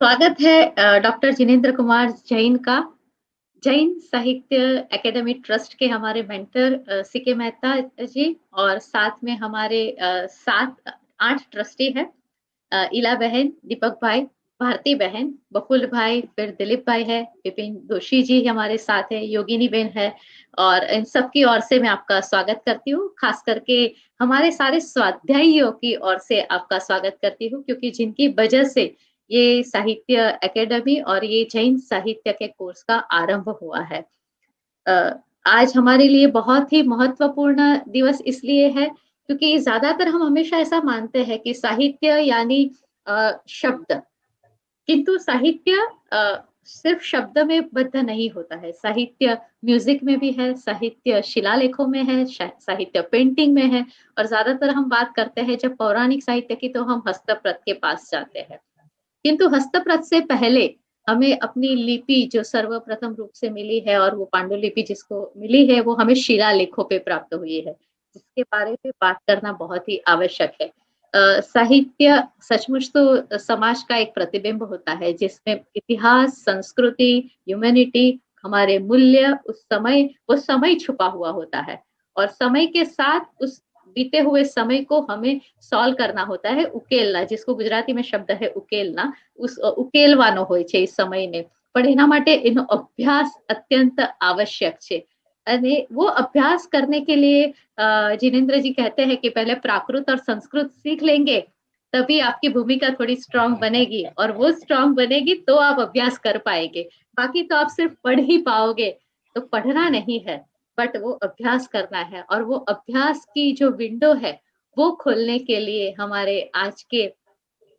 स्वागत है डॉक्टर जिनेंद्र कुमार जैन का। जैन साहित्य एकेडमी ट्रस्ट के हमारे मेंटर सीके मेहता जी और साथ में हमारे 7-8 ट्रस्टी हैं। इला बहन, दीपक भाई, भारती बहन, बकुल भाई, फिर दिलीप भाई है, विपिन दोषी जी हमारे साथ है, योगिनी बहन है और इन सबकी ओर से मैं आपका स्वागत करती हूँ। खास करके हमारे सारे स्वाध्यायियों की ओर से आपका स्वागत करती हूँ क्योंकि जिनकी वजह से ये साहित्य एकेडमी और ये जैन साहित्य के कोर्स का आरंभ हुआ है। अ, आज हमारे लिए बहुत ही महत्वपूर्ण दिवस इसलिए है क्योंकि ज्यादातर हम हमेशा ऐसा मानते हैं कि साहित्य यानी शब्द, किंतु साहित्य सिर्फ शब्द में बद्ध नहीं होता है। साहित्य म्यूजिक में भी है, साहित्य शिलालेखों में है, साहित्य पेंटिंग में है और ज्यादातर हम बात करते हैं जब पौराणिक साहित्य की तो हम हस्तप्रत के पास जाते हैं। किंतु हस्तप्रत से पहले हमें अपनी लिपि जो सर्वप्रथम रूप से मिली है और वो पांडुलिपि जिसको मिली है वो हमें शिलालेखों पे प्राप्त हुई है, जिसके बारे में बात करना बहुत ही आवश्यक है। साहित्य सचमुच तो समाज का एक प्रतिबिंब होता है जिसमें इतिहास, संस्कृति, ह्यूमैनिटी, हमारे मूल्य, उस समय वो समय छुपा हुआ होता है और समय के साथ उस बीते हुए समय को हमें सॉल्व करना होता है, उकेलना, जिसको गुजराती में शब्द है उकेलना। ઉકેલવાનો હોય છે એ સમયને, પણ એના માટે એનો અભ્યાસ અત્યંત आवश्यक છે અને वो अभ्यास करने के लिए जिनेन्द्र जी कहते हैं कि पहले प्राकृत और संस्कृत सीख लेंगे, तभी आपकी भूमिका थोड़ी स्ट्रांग बनेगी और वो स्ट्रांग बनेगी तो आप अभ्यास कर पाएंगे। बाकी तो आप सिर्फ पढ़ ही पाओगे, तो पढ़ना नहीं है बट वो अभ्यास करना है और वो अभ्यास की जो विंडो है वो खोलने के लिए हमारे आज के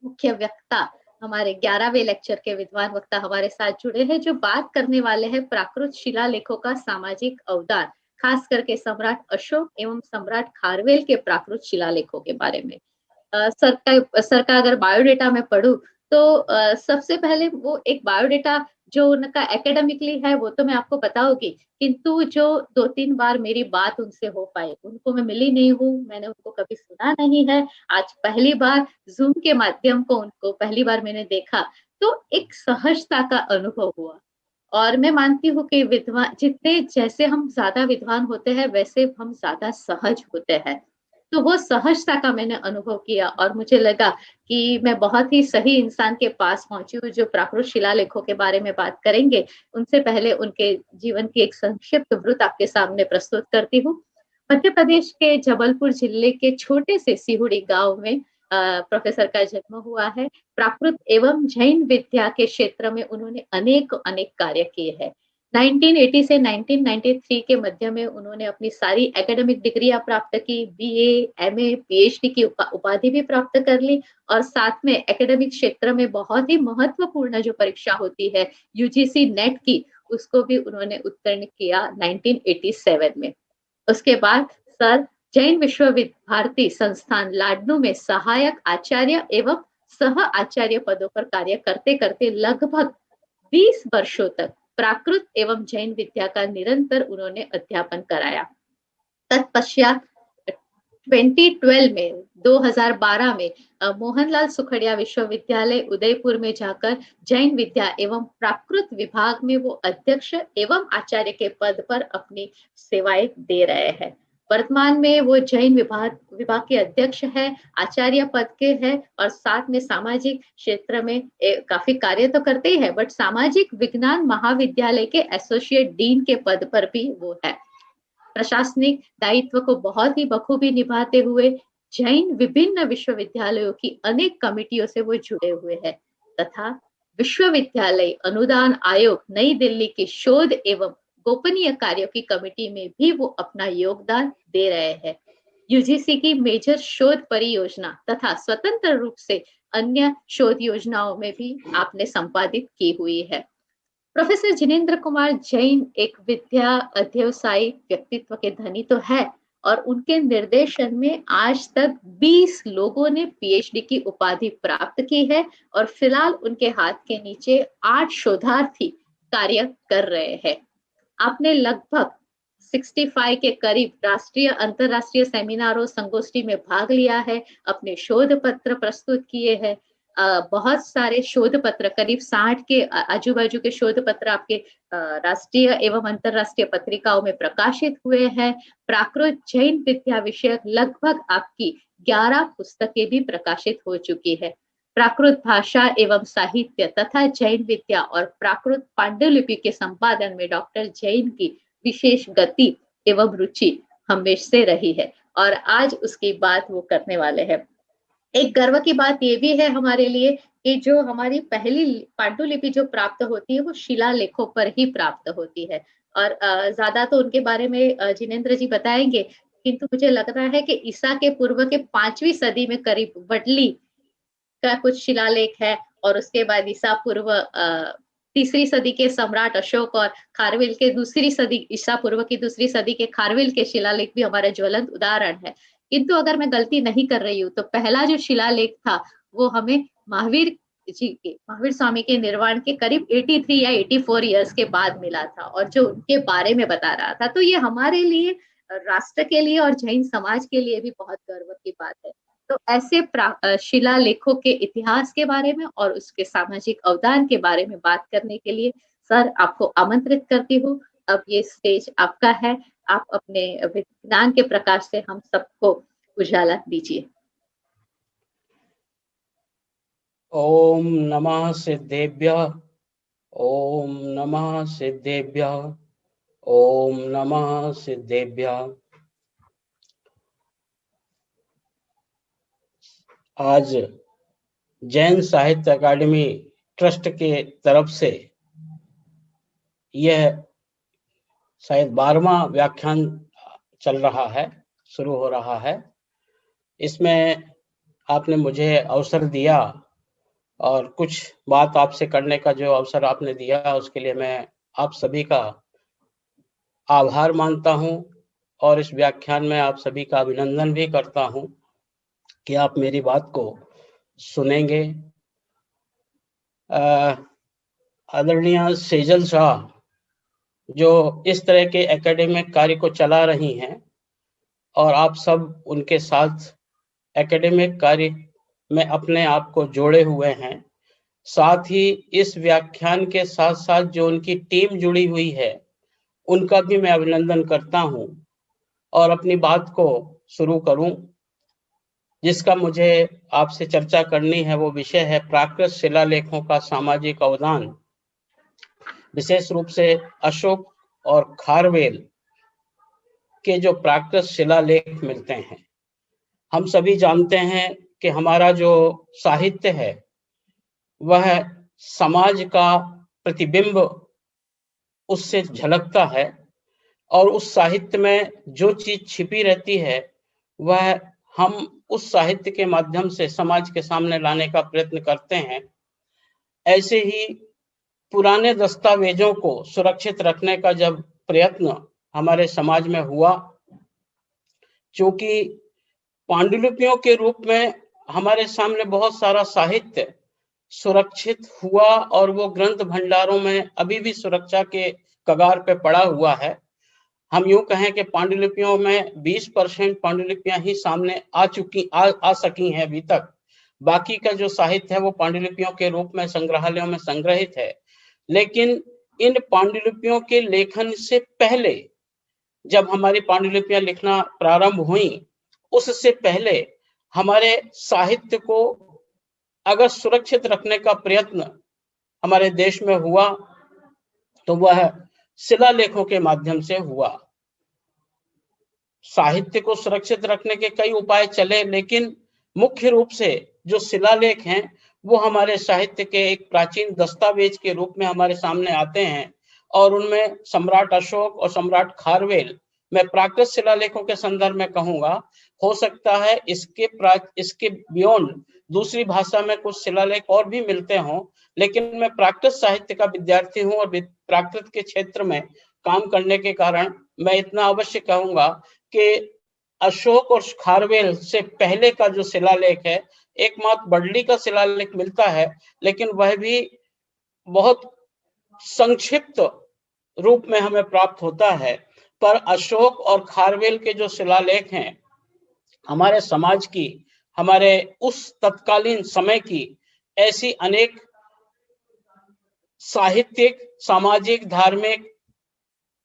मुख्य वक्ता, हमारे 11वें लेक्चर के विद्वान वक्ता हमारे साथ जुड़े हैं जो बात करने वाले हैं प्राकृत शिलालेखों का सामाजिक अवदान, खास करके सम्राट अशोक एवं सम्राट खारवेल के प्राकृत शिलालेखों के बारे में। सर का अगर बायोडेटा में पढ़ूं तो सबसे पहले वो एक बायोडेटा जो उनका एकेडमिकली है वो तो मैं आपको बताऊंगी, किंतु जो 2-3 बार मेरी बात उनसे हो पाई, उनको मैं मिली नहीं हूँ, मैंने उनको कभी सुना नहीं है। आज पहली बार जूम के माध्यम को उनको पहली बार मैंने देखा तो एक सहजता का अनुभव हुआ और मैं मानती हूँ कि विद्वान जितने जैसे हम ज्यादा विद्वान होते हैं वैसे हम ज्यादा सहज होते हैं। तो वो सहजता का मैंने अनुभव किया और मुझे लगा कि मैं बहुत ही सही इंसान के पास पहुंची हूँ जो प्राकृत शिलालेखों के बारे में बात करेंगे। उनसे पहले उनके जीवन की एक संक्षिप्त वृत्त आपके सामने प्रस्तुत करती हूँ। मध्य प्रदेश के जबलपुर जिले के छोटे से सिहुड़ी गांव में प्रोफेसर का जन्म हुआ है। प्राकृत एवं जैन विद्या के क्षेत्र में उन्होंने अनेक अनेक कार्य किए हैं। 1980 से 1993 के मध्य में उन्होंने अपनी सारी एकेडमिक डिग्रियां प्राप्त की, बीए, एमए, पीएचडी की उपाधि भी प्राप्त कर ली और साथ में एकेडमिक क्षेत्र में बहुत ही महत्वपूर्ण जो परीक्षा होती है यूजीसी नेट की, उसको भी उन्होंने उत्तीर्ण किया 1987 में। उसके बाद सर जैन विश्वविद्यार्थी संस्थान लाडनू में सहायक आचार्य एवं सह आचार्य पदों पर कार्य करते करते लगभग 20 वर्षों तक प्राकृत एवं जैन विद्या का निरंतर उन्होंने अध्यापन कराया। तत्पश्चात 2012 में 2012 में मोहनलाल सुखड़िया विश्वविद्यालय उदयपुर में जाकर जैन विद्या एवं प्राकृत विभाग में वो अध्यक्ष एवं आचार्य के पद पर अपनी सेवाएं दे रहे हैं। वर्तमान में वो जैन विभाग के अध्यक्ष है, आचार्य पद के हैं और साथ में सामाजिक क्षेत्र में काफी कार्य तो करते ही है बट सामाजिक विज्ञान महाविद्यालय के एसोसिएट डीन के पद पर भी वो है। प्रशासनिक दायित्व को बहुत ही बखूबी निभाते हुए जैन विभिन्न विश्वविद्यालयों की अनेक कमिटियों से वो जुड़े हुए हैं तथा विश्वविद्यालय अनुदान आयोग नई दिल्ली की शोध एवं गोपनीय कार्यों की कमेटी में भी वो अपना योगदान दे रहे हैं। यूजीसी की मेजर शोध परियोजना तथा स्वतंत्र रूप से अन्य शोध योजनाओं में भी आपने संपादित की हुई है। प्रोफेसर जिनेंद्र कुमार जैन एक विद्या अध्यवसायी व्यक्तित्व के धनी तो है और उनके निर्देशन में आज तक 20 लोगों ने पीएचडी की उपाधि प्राप्त की है और फिलहाल उनके हाथ के नीचे 8 शोधार्थी कार्य कर रहे हैं। आपने लगभग 65 के करीब राष्ट्रीय अंतरराष्ट्रीय सेमिनारों संगोष्ठी में भाग लिया है, अपने शोध पत्र प्रस्तुत किए हैं। बहुत सारे शोध पत्र, करीब 60 के आजू बाजू के शोध पत्र आपके राष्ट्रीय एवं अंतरराष्ट्रीय पत्रिकाओं में प्रकाशित हुए हैं। प्राकृत जैन विद्या विषयक लगभग आपकी 11 पुस्तकें भी प्रकाशित हो चुकी है। प्राकृत भाषा एवं साहित्य तथा जैन विद्या और प्राकृत पांडुलिपि के संपादन में डॉक्टर जैन की विशेष गति एवं रुचि हमेशा से रही है और आज उसकी बात वो करने वाले हैं। एक गर्व की बात ये भी है हमारे लिए कि जो हमारी पहली पांडुलिपि जो प्राप्त होती है वो शिलालेखों पर ही प्राप्त होती है और ज्यादा तो उनके बारे में जिनेंद्र जी बताएंगे, किंतु मुझे लग रहा है कि ईसा के पूर्व के 5वीं सदी में करीब वडली का कुछ शिलालेख है और उसके बाद ईसा पूर्व 3री सदी के सम्राट अशोक और खारवेल के 2री सदी ईसा पूर्व की 2री सदी के खारवेल के शिलालेख भी हमारे ज्वलंत उदाहरण है। किंतु अगर मैं गलती नहीं कर रही हूँ तो पहला जो शिलालेख था वो हमें महावीर स्वामी के निर्वाण के करीब 83 या 84 इयर्स के बाद मिला था और जो उनके बारे में बता रहा था। तो ये हमारे लिए, राष्ट्र के लिए और जैन समाज के लिए भी बहुत गर्व की बात है। तो ऐसे शिलालेखों के इतिहास के बारे में और उसके सामाजिक अवदान के बारे में बात करने के लिए सर आपको आमंत्रित करती हूँ। अब ये स्टेज आपका है, आप अपने विज्ञान के प्रकाश से हम सबको उजाला दीजिए। ओम नमः सिद्धेभ्यः, ओम नमः सिद्धेभ्यः, ओम नमः सिद्धेभ्यः। आज जैन साहित्य अकादमी ट्रस्ट के तरफ से यह शायद 12वां व्याख्यान चल रहा है, शुरू हो रहा है। इसमें आपने मुझे अवसर दिया और कुछ बात आपसे करने का जो अवसर आपने दिया उसके लिए मैं आप सभी का आभार मानता हूं और इस व्याख्यान में आप सभी का अभिनंदन भी करता हूं कि आप मेरी बात को सुनेंगे। आदरणीय सेजल शाह जो इस तरह के एकेडमिक कार्य को चला रही हैं और आप सब उनके साथ एकेडमिक कार्य में अपने आप को जोड़े हुए हैं, साथ ही इस व्याख्यान के साथ साथ जो उनकी टीम जुड़ी हुई है उनका भी मैं अभिनंदन करता हूं और अपनी बात को शुरू करूं। जिसका मुझे आपसे चर्चा करनी है वो विषय है प्राकृत शिलालेखों का सामाजिक अवदान, विशेष रूप से अशोक और खारवेल के जो प्राकृत शिलालेख मिलते हैं। हम सभी जानते हैं कि हमारा जो साहित्य है वह समाज का प्रतिबिंब उससे झलकता है और उस साहित्य में जो चीज छिपी रहती है वह हम उस साहित्य के माध्यम से समाज के सामने लाने का प्रयत्न करते हैं। ऐसे ही पुराने दस्तावेजों को सुरक्षित रखने का जब प्रयत्न हमारे समाज में हुआ, क्योंकि पांडुलिपियों के रूप में हमारे सामने बहुत सारा साहित्य सुरक्षित हुआ और वो ग्रंथ भंडारों में अभी भी सुरक्षा के कगार पे पड़ा हुआ है। हम यूं कहें कि पांडुलिपियों में 20% पांडुलिपियां ही सामने आ सकी हैं अभी तक। बाकी का जो साहित्य है वो पांडुलिपियों के रूप में संग्रहालयों में संग्रहित है। लेकिन इन पांडुलिपियों के लेखन से पहले, जब हमारी पांडुलिपियां लिखना प्रारंभ हुई, उससे पहले हमारे साहित्य को अगर सुरक्षित रखने का प्रयत्न हमारे देश में हुआ तो वह शिलालेखों के माध्यम से हुआ। साहित्य को सुरक्षित रखने के कई उपाय चले, लेकिन मुख्य रूप से जो शिलालेख हैं वो हमारे साहित्य के एक प्राचीन दस्तावेज के रूप में हमारे सामने आते हैं और उनमें सम्राट अशोक और सम्राट खारवेल, मैं प्राकृत शिलालेखों के संदर्भ में कहूंगा, हो सकता है इसके बियॉन्ड दूसरी भाषा में कुछ शिलालेख और भी मिलते हों, लेकिन मैं प्राकृत साहित्य का विद्यार्थी हूं और प्राकृत के क्षेत्र में काम करने के कारण मैं इतना अवश्य कहूंगा कि अशोक और खारवेल से पहले का जो शिलालेख है, एकमात्र बडली का शिलालेख मिलता है, लेकिन वह भी बहुत संक्षिप्त रूप में हमें प्राप्त होता है। पर अशोक और खारवेल के जो शिलालेख हैं हमारे समाज की, हमारे उस तत्कालीन समय की ऐसी अनेक साहित्यिक, सामाजिक, धार्मिक,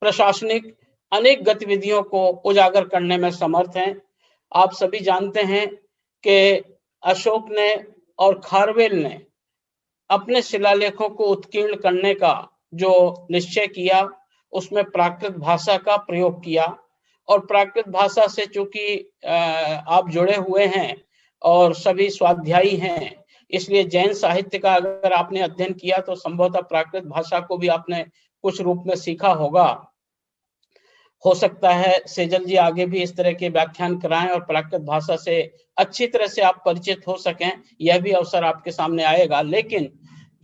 प्रशासनिक अनेक गतिविधियों को उजागर करने में समर्थ हैं। आप सभी जानते हैं कि अशोक ने और खारवेल ने अपने शिलालेखों को उत्कीर्ण करने का जो निश्चय किया, उसमें प्राकृत भाषा का प्रयोग किया। और प्राकृत भाषा से चूंकि आप जुड़े हुए हैं और सभी स्वाध्यायी हैं, इसलिए जैन साहित्य का अगर आपने अध्ययन किया तो संभवतः प्राकृत भाषा को भी आपने कुछ रूप में सीखा होगा। हो सकता है सेजल जी आगे भी इस तरह के व्याख्यान कराएं और प्राकृत भाषा से अच्छी तरह से आप परिचित हो सकें, यह भी अवसर आपके सामने आएगा। लेकिन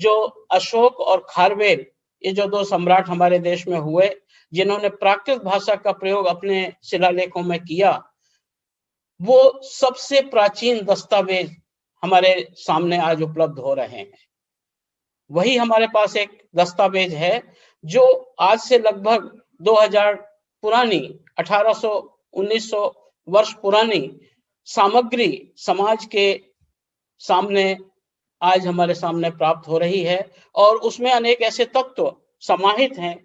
जो अशोक और खारवेल, ये जो दो सम्राट हमारे देश में हुए जिन्होंने प्राकृत भाषा का प्रयोग अपने शिलालेखों में किया, वो सबसे प्राचीन दस्तावेज हमारे सामने आज उपलब्ध हो रहे हैं। वही हमारे पास एक दस्तावेज है जो आज से लगभग 2000 पुरानी 1800 1900 वर्ष पुरानी सामग्री समाज के सामने आज हमारे सामने प्राप्त हो रही है। और उसमें अनेक ऐसे तत्व समाहित हैं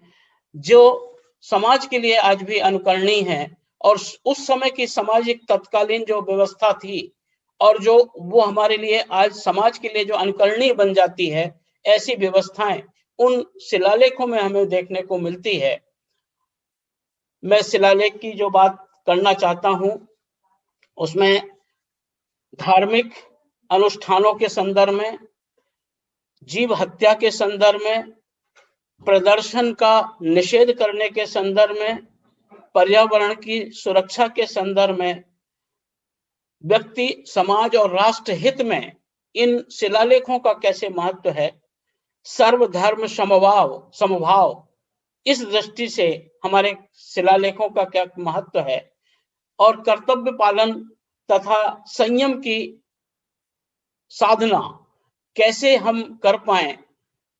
जो समाज के लिए आज भी अनुकरणीय हैं। और उस समय की सामाजिक तत्कालीन जो व्यवस्था थी और जो वो हमारे लिए आज समाज के लिए जो अनुकरणीय बन जाती है, ऐसी व्यवस्थाएं उन शिलालेखों में हमें देखने को मिलती है। मैं शिलालेख की जो बात करना चाहता हूं उसमें धार्मिक अनुष्ठानों के संदर्भ में, जीव हत्या के संदर्भ में, प्रदर्शन का निषेध करने के संदर्भ में, पर्यावरण की सुरक्षा के संदर्भ में, व्यक्ति, समाज और राष्ट्र हित में इन शिलालेखों का कैसे महत्व है, सर्वधर्म समभाव इस दृष्टि से हमारे शिलालेखों का क्या महत्व है, और कर्तव्य पालन तथा संयम की साधना कैसे हम कर पाए।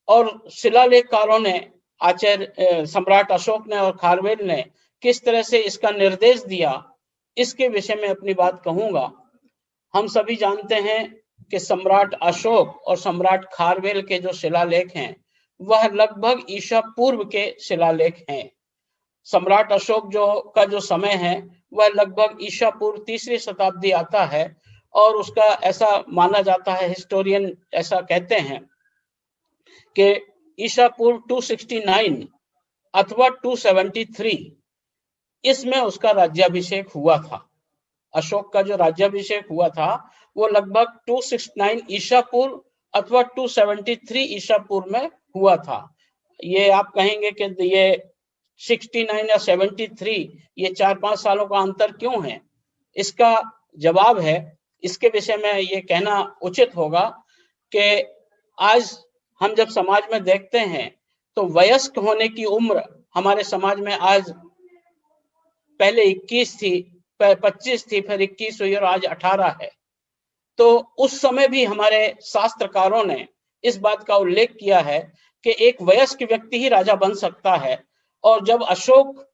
और शिलालेखकारों ने, आचार्य सम्राट अशोक ने और खारवेल ने किस तरह से इसका निर्देश दिया, इसके विषय में अपनी बात कहूंगा। हम सभी जानते हैं कि सम्राट अशोक और सम्राट खारवेल के जो शिलालेख हैं वह लगभग ईसा पूर्व के शिलालेख हैं। सम्राट अशोक का जो समय है वह लगभग ईसा पूर्व 3री शताब्दी आता है। और उसका ऐसा माना जाता है, हिस्टोरियन ऐसा कहते हैं कि ईसा पूर्व 269 अथवा 273 इसमें उसका राज्याभिषेक हुआ था। अशोक का जो राज्याभिषेक हुआ था वो लगभग 269 ईसा पूर्व अथवा 273 ईसा पूर्व में हुआ था। ये आप कहेंगे कि ये 69 या 73, ये 4-5 सालों का अंतर क्यों है? इसका जवाब है, इसके विषय में ये कहना उचित होगा कि आज हम जब समाज में देखते हैं तो वयस्क होने की उम्र हमारे समाज में आज पहले 21 थी, 25 थी, फिर 21 हुई और आज 18 है। तो उस समय भी हमारे शास्त्रकारों ने इस बात का उल्लेख किया है कि एक वयस्क व्यक्ति ही राजा बन सकता है। और जब अशोक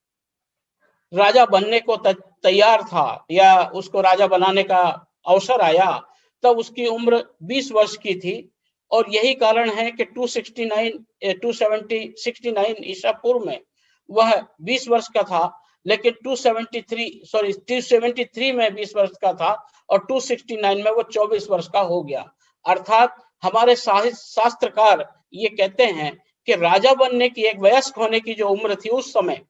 राजा बनने को तैयार था या उसको राजा बनाने का अवसर आया तब उसकी उम्र 20 वर्ष की थी। और यही कारण है कि 269 ईसा पूर्व में वह 20 वर्ष का था, लेकिन 273 में 20 वर्ष का था और 269 में वो 24 वर्ष का हो गया। अर्थात हमारे शास्त्रकार ये कहते हैं कि राजा बनने की, एक वयस्क होने की जो उम्र थी उस समय,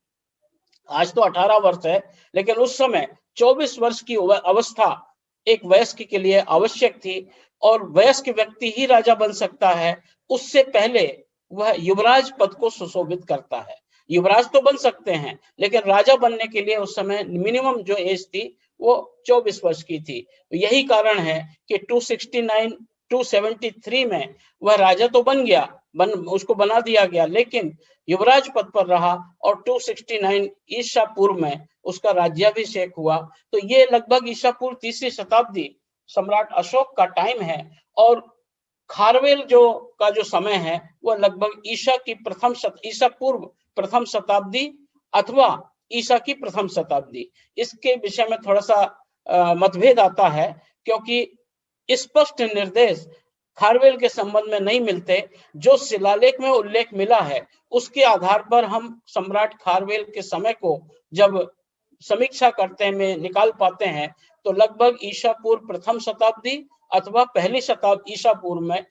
आज तो 18 वर्ष है, लेकिन उस समय 24 वर्ष की अवस्था एक वयस्क के लिए आवश्यक थी। और वयस्क व्यक्ति ही राजा बन सकता है, उससे पहले वह युवराज पद को सुशोभित करता है। युवराज तो बन सकते हैं, लेकिन राजा बनने के लिए उस समय मिनिमम जो एज थी वो 24 वर्ष की थी। यही कारण है कि 273 में वह राजा तो बन गया, उसको बना दिया गया, लेकिन युवराज पद पर रहा और 269 ईसा पूर्व में उसका राज्याभिषेक हुआ। तो ये लगभग ईसा पूर्व 3री शताब्दी सम्राट अशोक का टाइम है। और खारवेल का जो समय है वह लगभग ईसा पूर्व प्रथम शताब्दी अथवा ईसा की प्रथम शताब्दी। इसके विषय में थोड़ा सा मतभेद आता है, क्योंकि स्पष्ट निर्देश खारवेल के संबंध में नहीं मिलते। जो शिलालेख में उल्लेख मिला है उसके आधार पर हम सम्राट खारवेल के समय को जब समीक्षा करते में निकाल पाते हैं तो लगभग ईसा पूर्व प्रथम शताब्दी अथवा पहली शताब्दी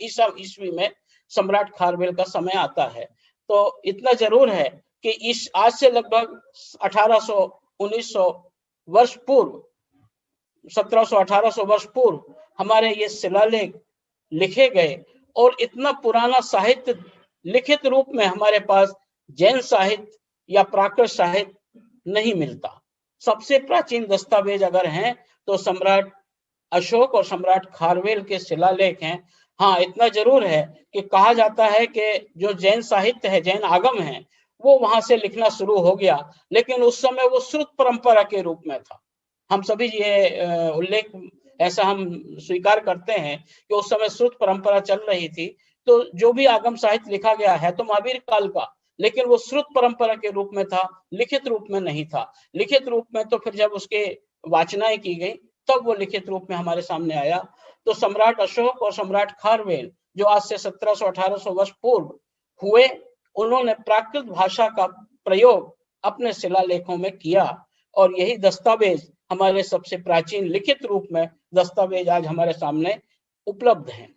ईसा ईस्वी में सम्राट खारवेल का समय आता है। तो इतना जरूर है कि आज से लगभग 1800 1900 वर्ष पूर्व 1700-1800 वर्ष पूर्व हमारे ये शिलालेख लिखे गए और इतना पुराना साहित्य लिखित रूप में हमारे पास जैन साहित्य या प्राकृत साहित्य नहीं मिलता। सबसे प्राचीन दस्तावेज अगर हैं तो सम्राट अशोक और सम्राट खारवेल के शिलालेख हैं। हाँ, इतना जरूर है कि कहा जाता है कि जो जैन साहित्य है, जैन आगम है, वो वहां से लिखना शुरू हो गया, लेकिन उस समय वो श्रुत परंपरा के रूप में था। हम सभी ये उल्लेख ऐसा हम स्वीकार करते हैं कि उस समय श्रुत परंपरा चल रही थी। तो जो भी आगम साहित्य लिखा गया है तो महावीर काल का, लेकिन वो श्रुत परंपरा के रूप में था, लिखित रूप में नहीं था। लिखित रूप में तो फिर जब उसके वाचनाएं की गई तब वो लिखित रूप में हमारे सामने आया। तो सम्राट अशोक और सम्राट खारवेल जो आज से 1700-1800 वर्ष पूर्व हुए, उन्होंने प्राकृत भाषा का प्रयोग अपने शिलालेखों में किया और यही दस्तावेज हमारे सबसे प्राचीन लिखित रूप में दस्तावेज आज हमारे सामने उपलब्ध हैं।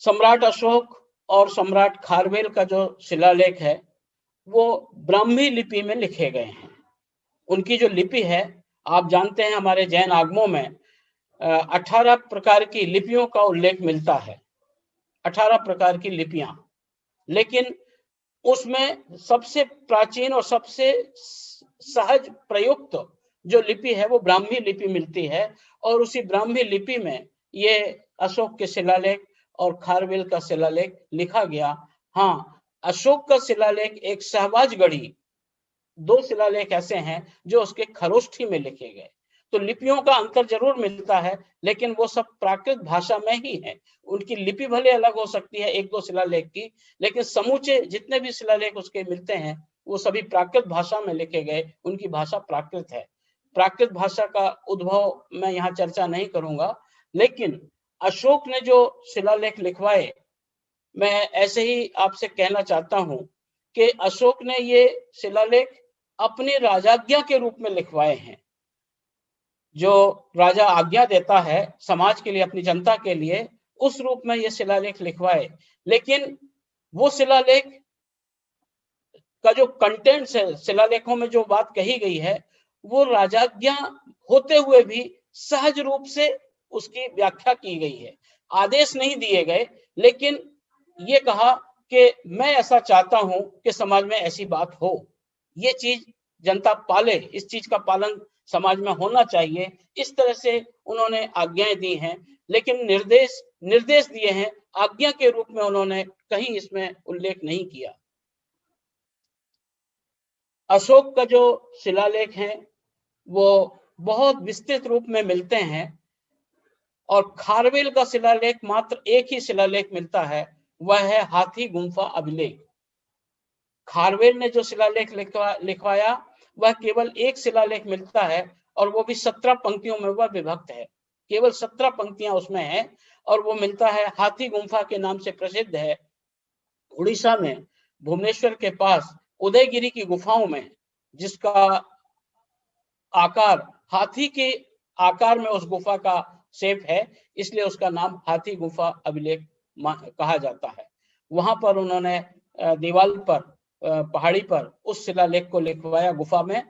सम्राट अशोक और सम्राट खारवेल का जो शिलालेख है वो ब्राह्मी लिपि में लिखे गए हैं। उनकी जो लिपि है, आप जानते हैं हमारे जैन आगमों में 18 प्रकार की लिपियों का उल्लेख मिलता है, 18 प्रकार की लिपियां, लेकिन उसमें सबसे प्राचीन और सबसे सहज प्रयुक्त जो लिपि है वो ब्राह्मी लिपि मिलती है। और उसी ब्राह्मी लिपि में ये अशोक के शिलालेख और खारवेल का शिलालेख लिखा गया। हाँ, अशोक का शिलालेख एक सहवाजगढ़ी, 2 शिलालेख ऐसे हैं जो उसके खरोष्ठी में लिखे गए। तो लिपियों का अंतर जरूर मिलता है, लेकिन वो सब प्राकृत भाषा में ही है। उनकी लिपि भले अलग हो सकती है 1-2 शिलालेख की, लेकिन समूचे जितने भी शिलालेख उसके मिलते हैं वो सभी प्राकृत भाषा में लिखे गए। उनकी भाषा प्राकृत है। प्राकृत भाषा का उद्भव मैं यहाँ चर्चा नहीं करूंगा, लेकिन अशोक ने जो शिलालेख लिखवाए, मैं ऐसे ही आपसे कहना चाहता हूं कि अशोक ने ये शिलालेख अपनी राजाज्ञा के रूप में लिखवाए हैं। जो राजा आज्ञा देता है समाज के लिए, अपनी जनता के लिए, उस रूप में ये शिलालेख लिखवाए। लेकिन वो शिलालेख का जो कंटेंट्स है, शिलालेखों में जो बात कही गई है, वो राजाज्ञा होते हुए भी सहज रूप से उसकी व्याख्या की गई है। आदेश नहीं दिए गए, लेकिन ये कहा कि मैं ऐसा चाहता हूं कि समाज में ऐसी बात हो, ये चीज जनता पाले, इस चीज का पालन समाज में होना चाहिए। इस तरह से उन्होंने आज्ञाएं दी हैं, लेकिन निर्देश दिए हैं, आज्ञा के रूप में उन्होंने कहीं इसमें उल्लेख नहीं किया। अशोक का जो शिलालेख है वो बहुत विस्तृत रूप में मिलते हैं और खारवेल का शिलालेख मात्र एक ही शिलालेख मिलता है, वह है हाथी गुम्फा अभिलेख। खारवेल ने जो शिलालेख लिखवाया वह केवल एक शिलालेख मिलता है और वो भी 17 पंक्तियों में वह विभक्त है। केवल 17 पंक्तियां उसमें हैं और वो मिलता है, हाथी गुम्फा के नाम से प्रसिद्ध है। उड़ीसा में भुवनेश्वर के पास उदयगिरी की गुफाओं में, जिसका आकार हाथी के आकार में उस गुफा का शेप है, इसलिए उसका नाम हाथी गुफा अभिलेख कहा जाता है। वहां पर उन्होंने दीवार पर, पहाड़ी पर उस शिलालेख को लिखवाया गुफा में।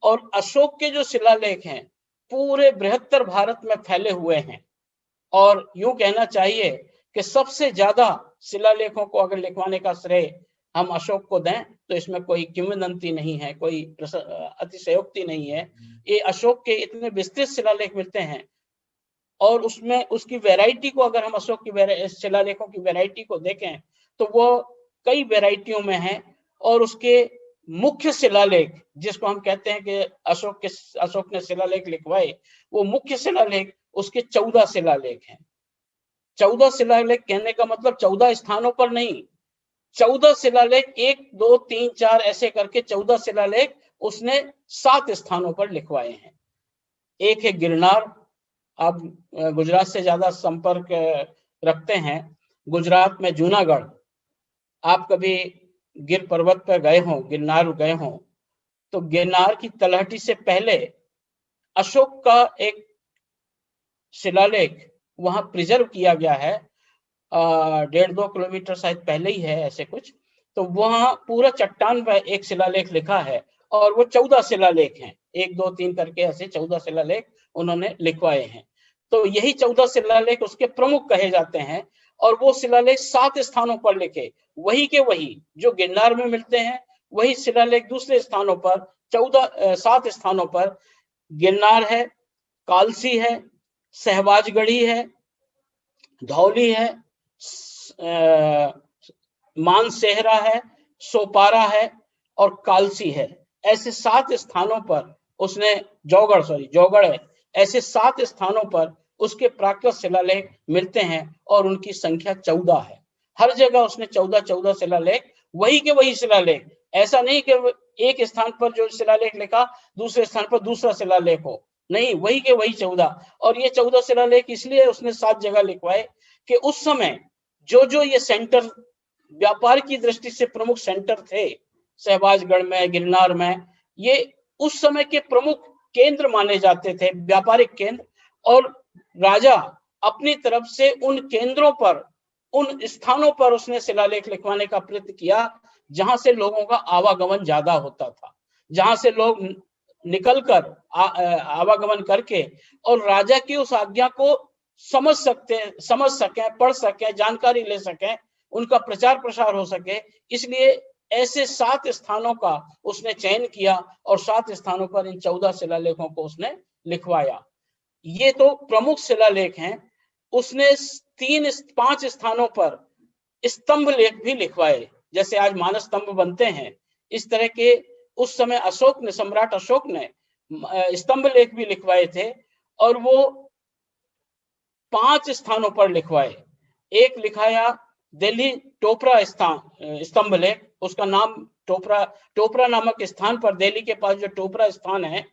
और अशोक के जो शिलालेख हैं पूरे बृहत्तर भारत में फैले हुए हैं और यूं कहना चाहिए कि सबसे ज्यादा शिलालेखों को अगर लिखवाने का श्रेय हम अशोक को दें तो इसमें कोई किंवदंती नहीं है, कोई अतिशयोक्ति नहीं है। ये अशोक के इतने विस्तृत शिलालेख मिलते हैं और उसमें उसकी वैरायटी को, अगर हम अशोक की शिलालेखों की वैरायटी को देखें तो वो कई वैरायटियों में है। और उसके मुख्य शिलालेख, जिसको हम कहते हैं कि अशोक ने शिलालेख लिखवाए, वो मुख्य शिलालेख उसके 14 शिलालेख हैं। 14 शिलालेख कहने का मतलब 14 स्थानों पर नहीं, 14 शिलालेख, 1 2 3 4 ऐसे करके 14 शिलालेख उसने 7 स्थानों पर लिखवाए हैं। एक है गिरनार, आप गुजरात से ज्यादा संपर्क रखते हैं। गुजरात में जूनागढ़, आप कभी गिर पर्वत पर गए हो, गिरनार गए हो, तो गिरनार की तलहटी से पहले अशोक का एक शिलालेख वहां प्रिजर्व किया गया है, 1.5-2 किलोमीटर शायद पहले ही है ऐसे कुछ। तो वहां पूरा चट्टान पर एक शिलालेख लिखा है, और वो 14 शिलालेख हैं, 1 2 3 करके ऐसे 14 शिलालेख उन्होंने लिखवाए हैं। तो यही 14 शिलालेख उसके प्रमुख कहे जाते हैं। और वो शिलालेख 7 स्थानों पर लिखे, वही के वही जो गिरनार में मिलते हैं, वही शिलालेख दूसरे स्थानों पर 7 स्थानों पर, गिरनार है, कालसी है, सहबाजगढ़ी है, धौली है, मानसेहरा है, सोपारा है और कालसी है। ऐसे 7 स्थानों पर उसने, जौगढ़ है, ऐसे 7 स्थानों पर उसके प्राकृत शिलालेख मिलते हैं और उनकी संख्या 14 है। हर जगह उसने 14 शिलालेख, वही के वही शिलालेख, ऐसा नहीं कि एक स्थान पर जो शिलालेख लिखा दूसरे स्थान पर दूसरा शिलालेख हो, नहीं, वही के वही 14। और ये 14 शिलालेख इसलिए उसने 7 जगह लिखवाए कि उस समय जो ये सेंटर, व्यापार की दृष्टि से प्रमुख सेंटर थे, सहबाजगढ़ में, गिरनार में, ये उस समय के प्रमुख केंद्र माने जाते थे, व्यापारिक केंद्र। और राजा अपनी तरफ से उन केंद्रों पर, उन स्थानों पर उसने शिलालेख लिखवाने का प्रयत्न किया जहां से लोगों का आवागमन ज्यादा होता था, जहां से लोग निकलकर आवागमन करके और राजा की उस आज्ञा को समझ सकें, पढ़ सकें, जानकारी ले सकें, उनका प्रचार प्रसार हो सके। इसलिए ऐसे 7 स्थानों का उसने चयन किया और 7 स्थानों पर इन 14 शिलालेखों को उसने लिखवाया। ये तो प्रमुख शिलालेख हैं। उसने 3-5 स्थानों पर स्तंभ लेख भी लिखवाए, जैसे आज मानस स्तंभ बनते हैं, इस तरह के उस समय सम्राट अशोक ने स्तंभ लेख भी लिखवाए थे। और वो 5 स्थानों पर लिखवाए। एक लिखाया दिल्ली टोपरा स्तंभ लेख, उसका नाम टोपरा नामक स्थान पर, दिल्ली के पास जो टोपरा स्थान है,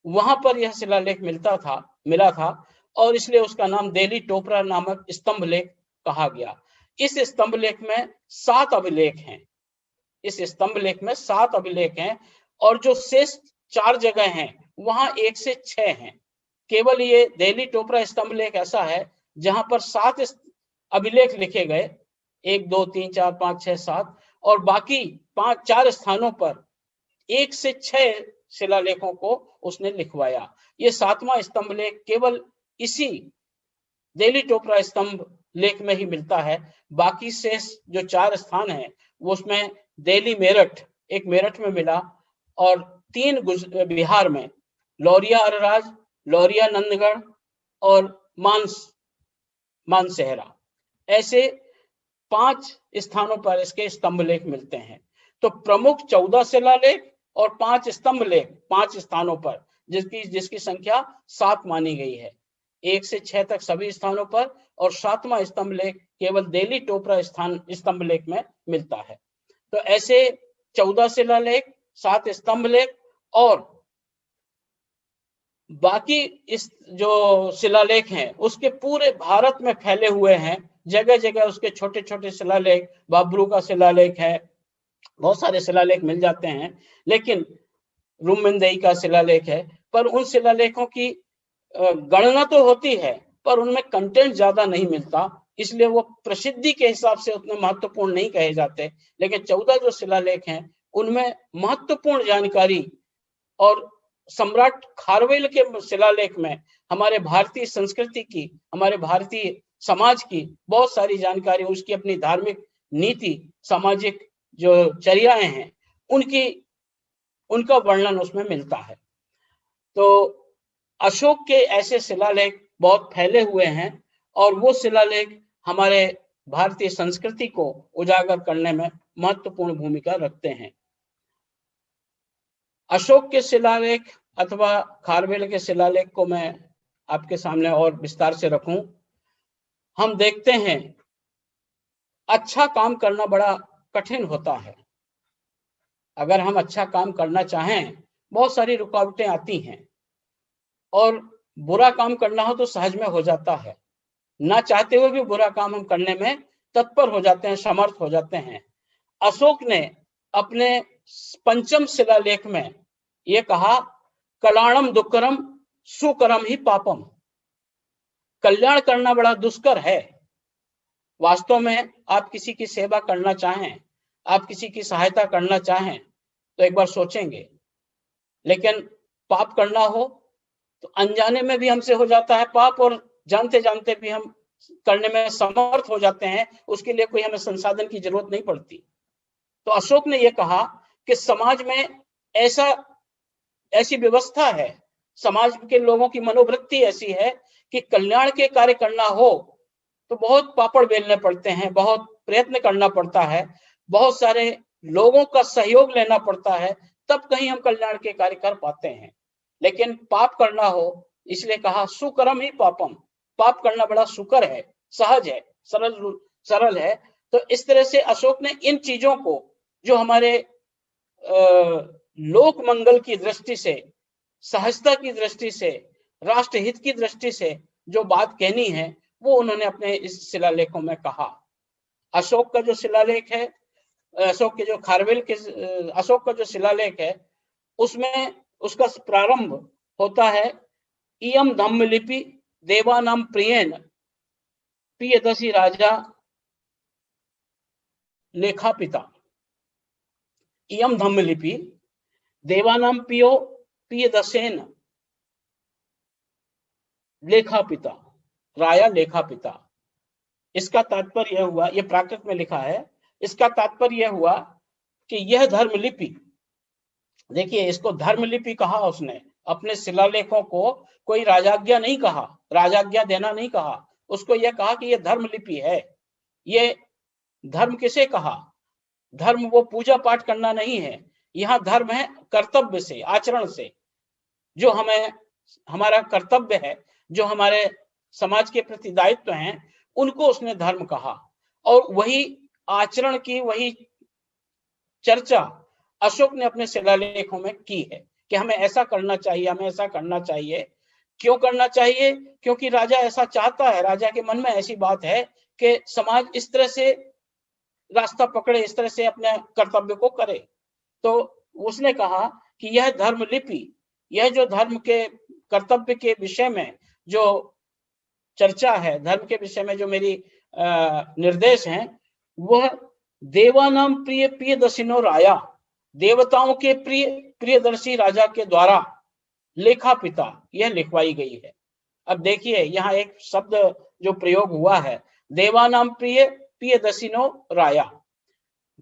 वहां पर यह शिलालेख मिला था और इसलिए उसका नाम दिल्ली टोपरा नामक स्तंभ लेख कहा गया। इस स्तंभ लेख में 7 अभिलेख हैं, इस स्तंभ लेख में 7 अभिलेख हैं, और जो शेष 4 जगह हैं वहां 1 से 6 हैं। केवल ये दिल्ली टोपरा स्तंभ लेख ऐसा है जहां पर 7 अभिलेख लिखे गए, 1 2 3 4 5 6 7, और बाकी 4 स्थानों पर 1 से 6 शिलालेखों को उसने लिखवाया। ये 7वां स्तंभ लेख केवल इसी दिल्ली टोपरा स्तंभ लेख में ही मिलता है। बाकी शेष जो 4 स्थान हैं वो उसमें दिल्ली मेरठ, एक मेरठ में मिला, और 3 बिहार में, लौरिया अरराज, लौरिया नंदगढ़ और मानसेहरा, ऐसे 5 स्थानों पर इसके स्तंभ लेख मिलते हैं। तो प्रमुख 14 शिलालेख और 5 स्तंभ लेख 5 स्थानों पर, जिसकी संख्या 7 मानी गई है। 1 से 6 तक सभी स्थानों पर, और 7वां स्तंभ लेख केवल दिल्ली टोपरा स्तंभ लेख में मिलता है। तो ऐसे 14 शिलालेख, 7 स्तंभ लेख, और बाकी इस जो शिलालेख हैं उसके पूरे भारत में फैले हुए हैं, जगह जगह उसके छोटे छोटे शिलालेख, बाबरू का शिलालेख है, बहुत सारे शिलालेख मिल जाते हैं। लेकिन रुमंदेई का शिलालेख है, पर उन शिलालेखों की गणना तो होती है पर उनमें कंटेंट ज्यादा नहीं मिलता, इसलिए वो प्रसिद्धि के हिसाब से उतने महत्वपूर्ण नहीं कहे जाते। लेकिन 14 जो शिलालेख हैं उनमें महत्वपूर्ण जानकारी, और सम्राट खारवेल के शिलालेख में हमारे भारतीय संस्कृति की, हमारे भारतीय समाज की बहुत सारी जानकारी, उसकी अपनी धार्मिक नीति, सामाजिक जो चर्याएं हैं उनका वर्णन उसमें मिलता है। तो अशोक के ऐसे शिलालेख बहुत फैले हुए हैं और वो शिलालेख हमारे भारतीय संस्कृति को उजागर करने में महत्वपूर्ण भूमिका रखते हैं। अशोक के शिलालेख अथवा खारवेल के शिलालेख को मैं आपके सामने और विस्तार से रखूं। हम देखते हैं अच्छा काम करना बड़ा कठिन होता है। अगर हम अच्छा काम करना चाहें बहुत सारी रुकावटें आती हैं, और बुरा काम करना हो तो सहज में हो जाता है। ना चाहते हुए भी बुरा काम हम करने में तत्पर हो जाते हैं, समर्थ हो जाते हैं। अशोक ने अपने पंचम शिलालेख में ये कहा, कल्याणम दुष्करम सुकरम ही पापम। कल्याण करना बड़ा दुष्कर है। वास्तव में आप किसी की सेवा करना चाहें, आप किसी की सहायता करना चाहें तो एक बार सोचेंगे, लेकिन पाप करना हो तो अनजाने में भी हमसे हो जाता है पाप, और जानते जानते भी हम करने में समर्थ हो जाते हैं। उसके लिए कोई हमें संसाधन की जरूरत नहीं पड़ती। तो अशोक ने यह कहा कि समाज में ऐसी व्यवस्था है, समाज के लोगों की मनोवृत्ति ऐसी है कि कल्याण के कार्य करना हो तो बहुत पापड़ बेलने पड़ते हैं, बहुत प्रयत्न करना पड़ता है, बहुत सारे लोगों का सहयोग लेना पड़ता है, तब कहीं हम कल्याण के कार्य कर पाते हैं। लेकिन पाप करना हो, इसलिए कहा सुकरम ही पापम। पाप करना बड़ा सुकर है, सहज है, सरल है। तो इस तरह से अशोक ने इन चीजों को, जो हमारे लोक मंगल की दृष्टि से, सहजता की दृष्टि से, राष्ट्र हित की दृष्टि से जो बात कहनी है, वो उन्होंने अपने इस शिलालेखों में कहा। अशोक का जो शिलालेख है, अशोक के जो खारवेल के अशोक का जो शिलालेख है, उसमें उसका प्रारंभ होता है, इयम धम्मलिपि देवानाम प्रियेन प्रियदसी राजा लेखापिता। इयम धम्मलिपि देवानाम प्रियदसेन लेखापिता, राया लेखापिता। इसका तात्पर्य यह हुआ, यह प्राकृत में लिखा है, इसका तात्पर्य यह हुआ कि यह धर्मलिपि, देखिए इसको धर्मलिपि कहा उसने, अपने शिलालेखों को कोई राजाज्ञा नहीं कहा, राजाज्ञा देना नहीं कहा, उसको यह कहा कि यह धर्मलिपि है। ये धर्म किसे कहा? धर्म वो पूजा पाठ करना नहीं है, यहाँ धर्म है कर्तव्य से, आचरण से, जो हमें हमारा कर्तव्य है, जो हमारे समाज के प्रति दायित्व हैं, उनको उसने धर्म कहा। और वही आचरण की, वही चर्चा अशोक ने अपने शिलालेखों में की है कि हमें ऐसा करना चाहिए, हमें ऐसा करना चाहिए। क्यों करना चाहिए? क्योंकि राजा ऐसा चाहता है, राजा के मन में ऐसी बात है कि समाज इस तरह से रास्ता पकड़े, इस तरह से अपने कर्तव्य को करे। तो उसने कहा कि यह धर्मलिपि, यह जो धर्म के कर्तव्य के विषय में जो चर्चा है, धर्म के विषय में जो मेरी निर्देश हैं, वह देवानाम प्रिय प्रियदर्शिनो राया, देवताओं के प्रिय प्रियदर्शी राजा के द्वारा लेखापिता, यह लिखवाई गई है। अब देखिए यहाँ एक शब्द जो प्रयोग हुआ है, देवानाम प्रिय प्रियदर्शिनो राया,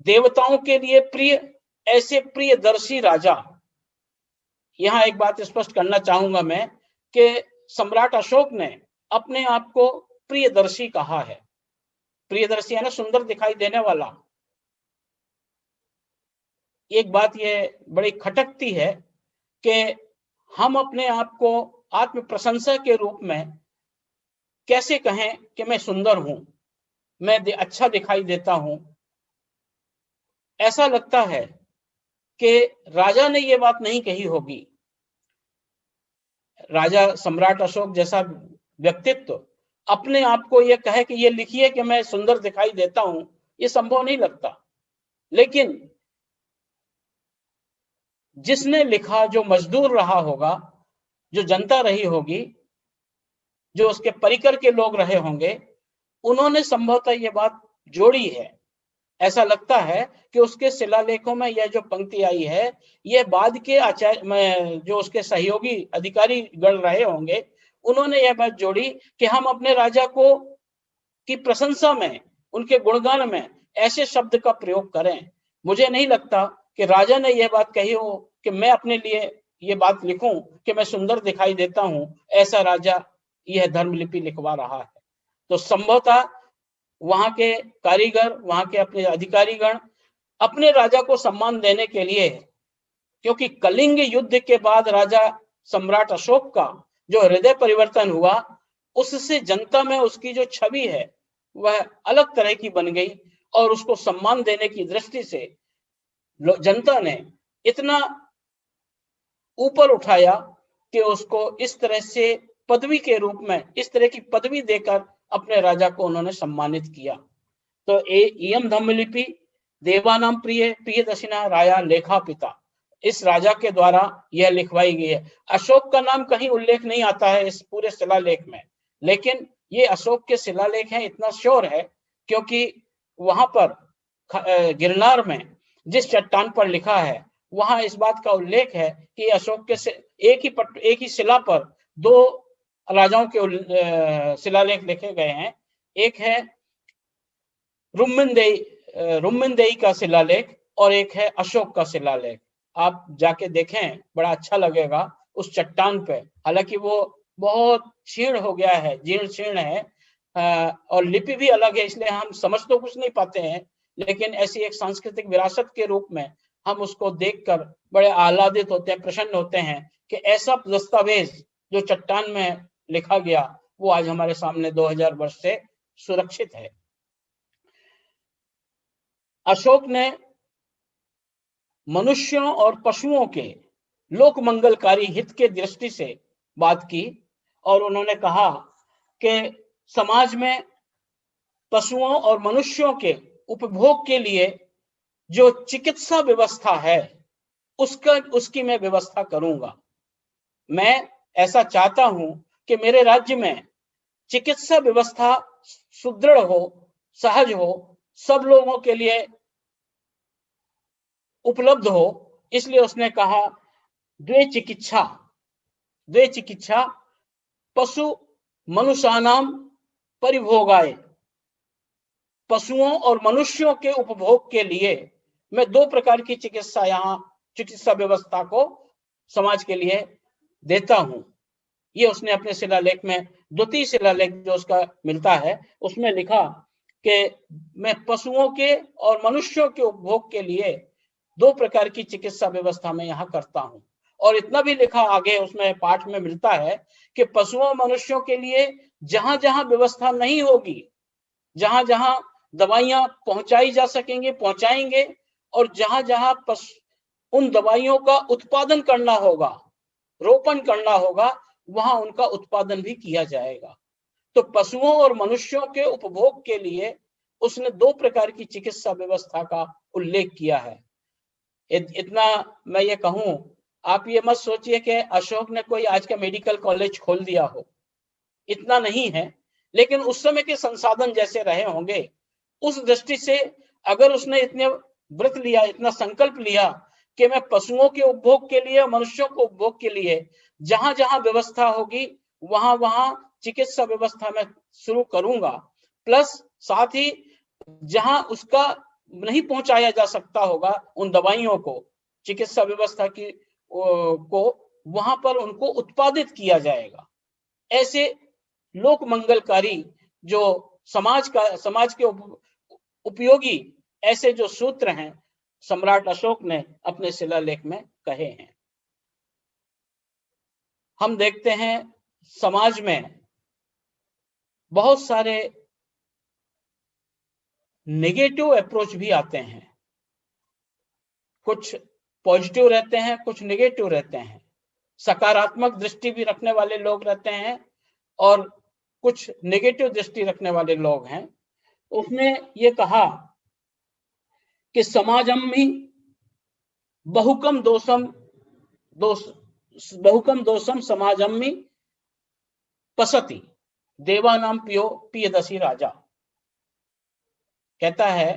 देवताओं के लिए प्रिय, ऐसे प्रियदर्शी राजा। यहाँ एक बात स्पष्ट करना चाहूंगा मैं कि सम्राट अशोक ने अपने आप को प्रियदर्शी कहा है। प्रियदर्शी है ना, सुंदर दिखाई देने वाला। एक बात ये बड़ी खटकती है कि हम अपने आप को आत्म प्रशंसा के रूप में कैसे कहें कि मैं सुंदर हूं, मैं अच्छा दिखाई देता हूं। ऐसा लगता है कि राजा ने ये बात नहीं कही होगी। राजा सम्राट अशोक जैसा व्यक्तित्व अपने आप को ये कहे कि ये लिखिए कि मैं सुंदर दिखाई देता हूं, ये संभव नहीं लगता। लेकिन जिसने लिखा, जो मजदूर रहा होगा, जो जनता रही होगी, जो उसके परिकर के लोग रहे होंगे, उन्होंने संभवतः ये बात जोड़ी है। ऐसा लगता है कि उसके शिलालेखों में यह जो पंक्ति आई है, यह बाद के आचार्य, जो उसके सहयोगी अधिकारी गण रहे होंगे, उन्होंने यह बात जोड़ी कि हम अपने राजा को की प्रशंसा में, उनके गुणगान में ऐसे शब्द का प्रयोग करें। मुझे नहीं लगता कि राजा ने यह बात कही हो कि मैं अपने लिए ये बात लिखूं कि मैं सुंदर दिखाई देता हूं, ऐसा राजा यह धर्मलिपि लिखवा रहा है। तो संभवतः वहां के कारीगर, वहां के अपने अधिकारीगण अपने राजा को सम्मान देने के लिए, क्योंकि कलिंग युद्ध के बाद राजा सम्राट अशोक का जो हृदय परिवर्तन हुआ, उससे जनता में उसकी जो छवि है वह अलग तरह की बन गई, और उसको सम्मान देने की दृष्टि से जनता ने इतना ऊपर उठाया कि उसको इस तरह से पदवी के रूप में, इस तरह की पदवी देकर अपने राजा को उन्होंने सम्मानित किया। तो इयम धम्मलिपि देवानाम प्रिय प्रियदर्शिना राया लेखा पिता, इस राजा के द्वारा यह लिखवाई गई है। अशोक का नाम कहीं उल्लेख नहीं आता है इस पूरे शिलालेख में, लेकिन ये अशोक के शिलालेख हैं, इतना श्योर है क्योंकि वहां पर गिरनार में जिस चट्टान पर लिखा है वहां इस बात का उल्लेख है कि अशोक के एक ही शिला पर दो राजाओं के शिलालेख लिखे गए हैं। एक है रुम्मिनदेई का शिलालेख और एक है अशोक का शिलालेख। आप जाके देखें, बड़ा अच्छा लगेगा उस चट्टान पे। हालांकि वो बहुत क्षीण हो गया है, जीर्ण शीर्ण है, और लिपि भी अलग है, इसलिए हम समझ तो कुछ नहीं पाते हैं, लेकिन ऐसी एक सांस्कृतिक विरासत के रूप में हम उसको देखकर बड़े आह्लादित होते हैं, प्रसन्न होते हैं कि ऐसा दस्तावेज जो चट्टान में लिखा गया वो आज हमारे सामने 2000 वर्ष से सुरक्षित है। अशोक ने मनुष्यों और पशुओं के लोक मंगलकारी हित के दृष्टि से बात की और उन्होंने कहा कि समाज में पशुओं और मनुष्यों के उपभोग के लिए जो चिकित्सा व्यवस्था है उसकी मैं व्यवस्था करूंगा। मैं ऐसा चाहता हूं कि मेरे राज्य में चिकित्सा व्यवस्था सुदृढ़ हो, सहज हो, सब लोगों के लिए उपलब्ध हो। इसलिए उसने कहा द्वे चिकित्सा पशु मनुष्यानाम परिभोगाय, पशुओं और मनुष्यों के उपभोग के लिए मैं दो प्रकार की चिकित्सा व्यवस्था को समाज के लिए देता हूं। ये उसने अपने शिलालेख में, द्वितीय शिलालेख जो उसका मिलता है उसमें लिखा कि मैं पशुओं के और मनुष्यों के उपभोग के लिए दो प्रकार की चिकित्सा व्यवस्था में यहाँ करता हूं। और इतना भी लिखा आगे उसमें पाठ में मिलता है कि पशुओं मनुष्यों के लिए जहां जहां व्यवस्था नहीं होगी, जहां जहां दवाइयां पहुंचाई जा सकेंगे पहुंचाएंगे, और जहां जहां उन दवाइयों का उत्पादन करना होगा, रोपण करना होगा, वहां उनका उत्पादन भी किया जाएगा। तो पशुओं और मनुष्यों के उपभोग के लिए उसने दो प्रकार की चिकित्सा व्यवस्था का उल्लेख किया है। इतना मैं ये कहूं, आप ये मत सोचिए कि अशोक ने कोई आज का मेडिकल कॉलेज खोल दिया हो, इतना नहीं है, लेकिन उस समय के संसाधन जैसे रहे होंगे उस दृष्टि से अगर उसने इतने व्रत लिया, इतना संकल्प लिया कि मैं पशुओं के उपभोग के लिए, मनुष्यों के उपभोग के लिए जहां जहां व्यवस्था होगी वहां वहां चिकित्सा व्यवस्था में शुरू करूंगा, प्लस साथ ही जहां उसका नहीं पहुंचाया जा सकता होगा उन दवाइयों को, चिकित्सा व्यवस्था की को वहां पर उनको उत्पादित किया जाएगा। ऐसे लोक मंगलकारी जो समाज के उपयोगी ऐसे जो सूत्र हैं सम्राट अशोक ने अपने शिलालेख में कहे हैं। हम देखते हैं समाज में बहुत सारे नेगेटिव अप्रोच भी आते हैं, कुछ पॉजिटिव रहते हैं, कुछ नेगेटिव रहते हैं, सकारात्मक दृष्टि भी रखने वाले लोग रहते हैं और कुछ नेगेटिव दृष्टि रखने वाले लोग हैं। उसने ये कहा कि समाजम में बहुकम दोषम समाजम में पसति देवानाम प्रियदर्शी राजा। कहता है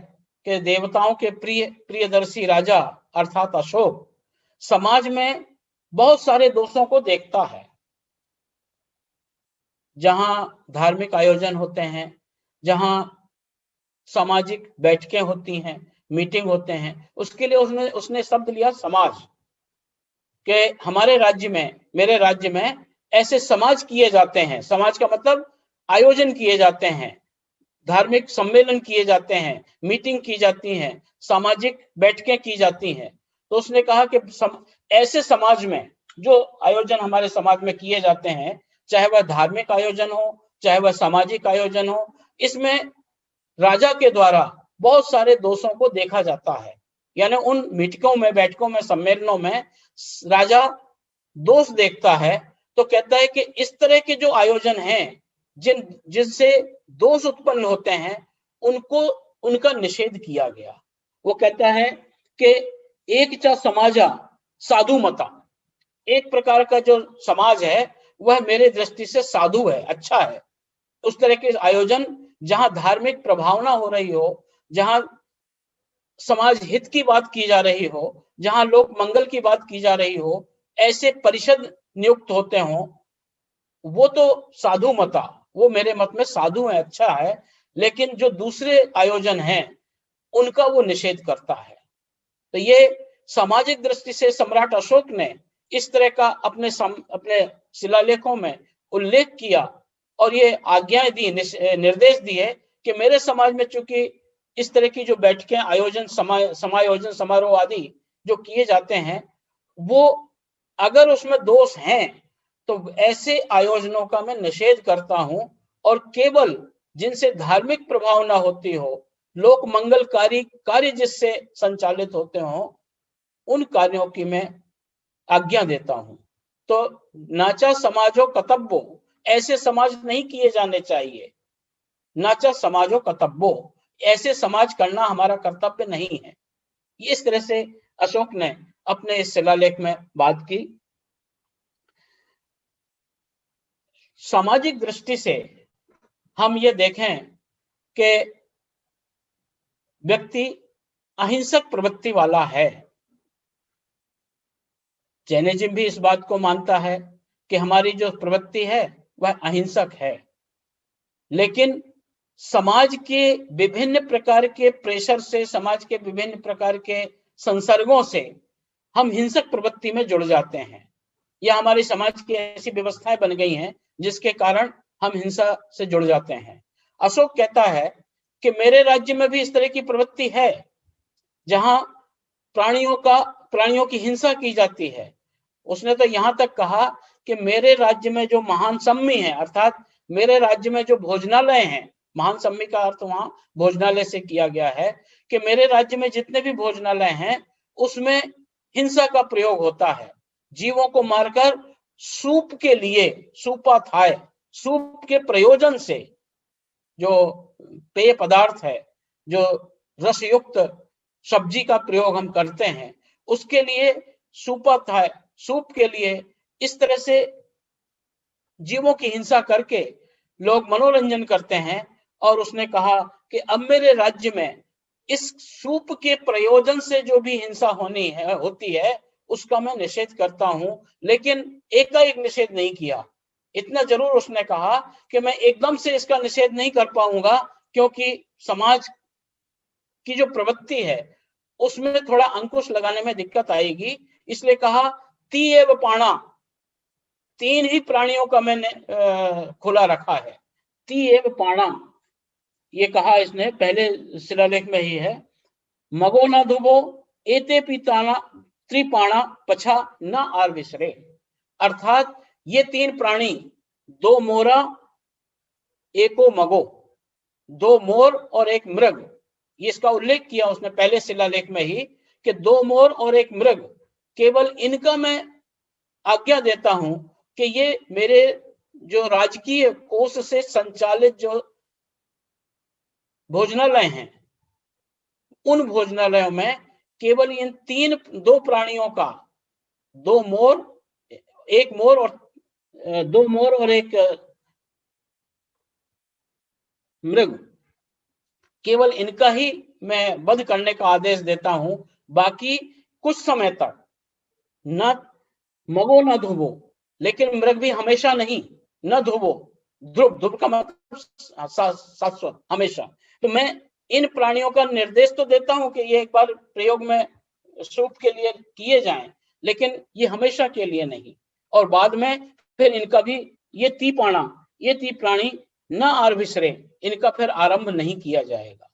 कि देवताओं के प्रियदर्शी राजा अर्थात अशोक समाज में बहुत सारे दोषों को देखता है। जहां धार्मिक आयोजन होते हैं, जहां सामाजिक बैठकें होती हैं, मीटिंग होते हैं, उसके लिए उसने शब्द लिया समाज, कि हमारे राज्य में, मेरे राज्य में ऐसे समाज किए जाते हैं। समाज का मतलब आयोजन किए जाते हैं, धार्मिक सम्मेलन किए जाते हैं, मीटिंग की जाती हैं, सामाजिक बैठकें की जाती हैं। तो उसने कहा कि ऐसे समाज में जो आयोजन हमारे समाज में किए जाते हैं, चाहे वह धार्मिक आयोजन हो, चाहे वह सामाजिक आयोजन हो, इसमें राजा के द्वारा बहुत सारे दोषों को देखा जाता है। यानी उन मीटिंगों में, बैठकों में, सम्मेलनों में राजा दोष देखता है। तो कहता है कि इस तरह के जो आयोजन हैं जिससे दोष उत्पन्न होते हैं उनका निषेध किया गया। वो कहता है कि एक चा समाजा साधु मता, एक प्रकार का जो समाज है वह मेरे दृष्टि से साधु है, अच्छा है। उस तरह के आयोजन जहां धार्मिक प्रभावना हो रही हो, जहां समाज हित की बात की जा रही हो, जहां लोक मंगल की बात की जा रही हो, ऐसे परिषद नियुक्त होते हो, वो तो साधु मता, वो मेरे मत में साधु है, अच्छा है। लेकिन जो दूसरे आयोजन हैं उनका वो निषेध करता है। तो ये सामाजिक दृष्टि से सम्राट अशोक ने इस तरह का अपने शिलालेखों में उल्लेख किया और ये आज्ञाएं दी, निर्देश दिए कि मेरे समाज में चूंकि इस तरह की जो बैठकें आयोजन समायोजन समारोह आदि जो किए जाते हैं, वो अगर उसमें दोष हैं तो ऐसे आयोजनों का मैं निषेध करता हूं और केवल जिनसे धार्मिक प्रभाव ना होती हो, लोक मंगलकारी कार्य जिससे संचालित होते हो, उन कार्यों की मैं आज्ञा देता हूं। तो नाचा समाजो कतब्बो, ऐसे समाज नहीं किए जाने चाहिए। नाचा समाजो कतब्बो, ऐसे समाज करना हमारा कर्तव्य नहीं है। इस तरह से अशोक ने अपने इस शिलालेख में बात की। सामाजिक दृष्टि से हम ये देखें कि व्यक्ति अहिंसक प्रवृत्ति वाला है। जैनिज्म भी इस बात को मानता है कि हमारी जो प्रवृत्ति है वह अहिंसक है, लेकिन समाज के विभिन्न प्रकार के प्रेशर से, समाज के विभिन्न प्रकार के संसर्गों से हम हिंसक प्रवृत्ति में जुड़ जाते हैं, या हमारी समाज की ऐसी व्यवस्थाएं बन गई हैं जिसके कारण हम हिंसा से जुड़ जाते हैं। अशोक कहता है कि मेरे राज्य में भी इस तरह की प्रवृत्ति है, जहां प्राणियों की हिंसा की जाती है। उसने तो यहां तक कहा कि मेरे राज्य में जो महान सम्मी है, अर्थात मेरे राज्य में जो भोजनालय हैं, महान सम्मी का अर्थ वहां भोजनालय से किया गया है, कि मेरे राज्य में जितने भी भोजनालय हैं उसमें हिंसा का प्रयोग होता है। जीवों को मारकर सूप के लिए, सूपाथाय, सूप के प्रयोजन से जो पेय पदार्थ है, जो रसयुक्त सब्जी का प्रयोग हम करते हैं, उसके लिए सूपाथाय, सूप के लिए इस तरह से जीवों की हिंसा करके लोग मनोरंजन करते हैं। और उसने कहा कि अब मेरे राज्य में इस सूप के प्रयोजन से जो भी हिंसा होती है उसका मैं निषेध करता हूं, लेकिन एकाएक निषेध नहीं किया। इतना जरूर उसने कहा कि मैं एकदम से इसका निषेध नहीं कर पाऊंगा, क्योंकि समाज की जो प्रवृत्ति है उसमें थोड़ा अंकुश लगाने में दिक्कत आएगी। इसलिए कहा ती एव पाणा, तीन ही प्राणियों का मैंने खुला रखा है। ती एव पाणा, ये कहा इसने पहले शिलालेख में ही है। मगो न धुबो एते पिताना त्रिपाणा पछा न आर विसरे, अर्थात ये तीन प्राणी, दो मोरा एको मगो, दो मोर और एक मृग, ये इसका उल्लेख किया उसने पहले शिलालेख में ही कि दो मोर और एक मृग, केवल इनका मैं आज्ञा देता हूं कि ये मेरे जो राजकीय कोष से संचालित जो भोजनालय हैं, उन भोजनालयों में केवल इन दो प्राणियों का, दो मोर, एक मोर और दो मोर और एक मृग, केवल इनका ही मैं वध करने का आदेश देता हूं। बाकी कुछ समय तक न मगो न धुबो, लेकिन मृग भी हमेशा नहीं, न धुबो, ध्रुव, ध्रुव का मतलब शाश्वत, हमेशा। तो मैं इन प्राणियों का निर्देश तो देता हूं कि ये एक बार प्रयोग में सूप के लिए किए जाएं, लेकिन ये हमेशा के लिए नहीं। और बाद में फिर इनका भी ये ती प्राणी न आर विसरे, इनका फिर आरंभ नहीं किया जाएगा।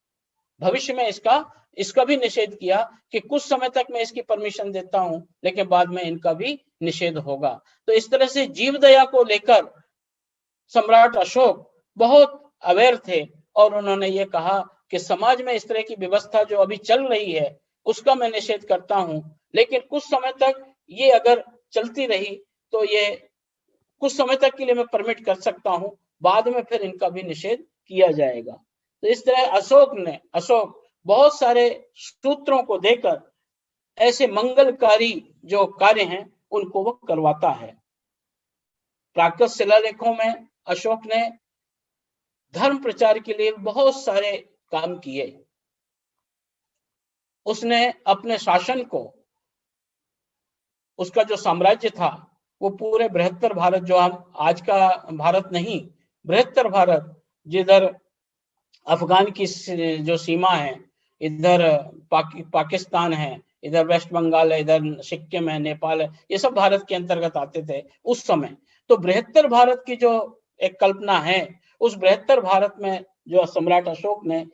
भविष्य में इसका भी निषेध किया कि कुछ समय तक मैं इसकी परमिशन देता हूं, लेकिन बाद में इनका भी निषेध होगा। तो इस तरह से जीव दया को लेकर सम्राट अशोक बहुत अवेयर थे और उन्होंने ये कहा कि समाज में इस तरह की व्यवस्था जो अभी चल रही है उसका मैं निषेध करता हूं, लेकिन कुछ समय तक ये अगर चलती रही तो ये कुछ समय तक के लिए मैं परमिट कर सकता हूं, बाद में फिर इनका भी निषेध किया जाएगा। तो इस तरह अशोक बहुत सारे सूत्रों को देकर ऐसे मंगलकारी जो कार्य हैं उनको वो करवाता है। प्राकृत शिलालेखों में अशोक ने धर्म प्रचार के लिए बहुत सारे काम किए। उसने अपने शासन को, उसका जो साम्राज्य था वो पूरे बृहत्तर भारत, जो हम आज का भारत नहीं, बृहत्तर भारत, जिधर अफगान की जो सीमा है, इधर पाकिस्तान है, इधर वेस्ट बंगाल है, इधर सिक्किम है, नेपाल है, ये सब भारत के अंतर्गत आते थे उस समय। तो बृहत्तर भारत की जो एक कल्पना है, उस बृहत्तर भारत में जो सम्राट अशोक ने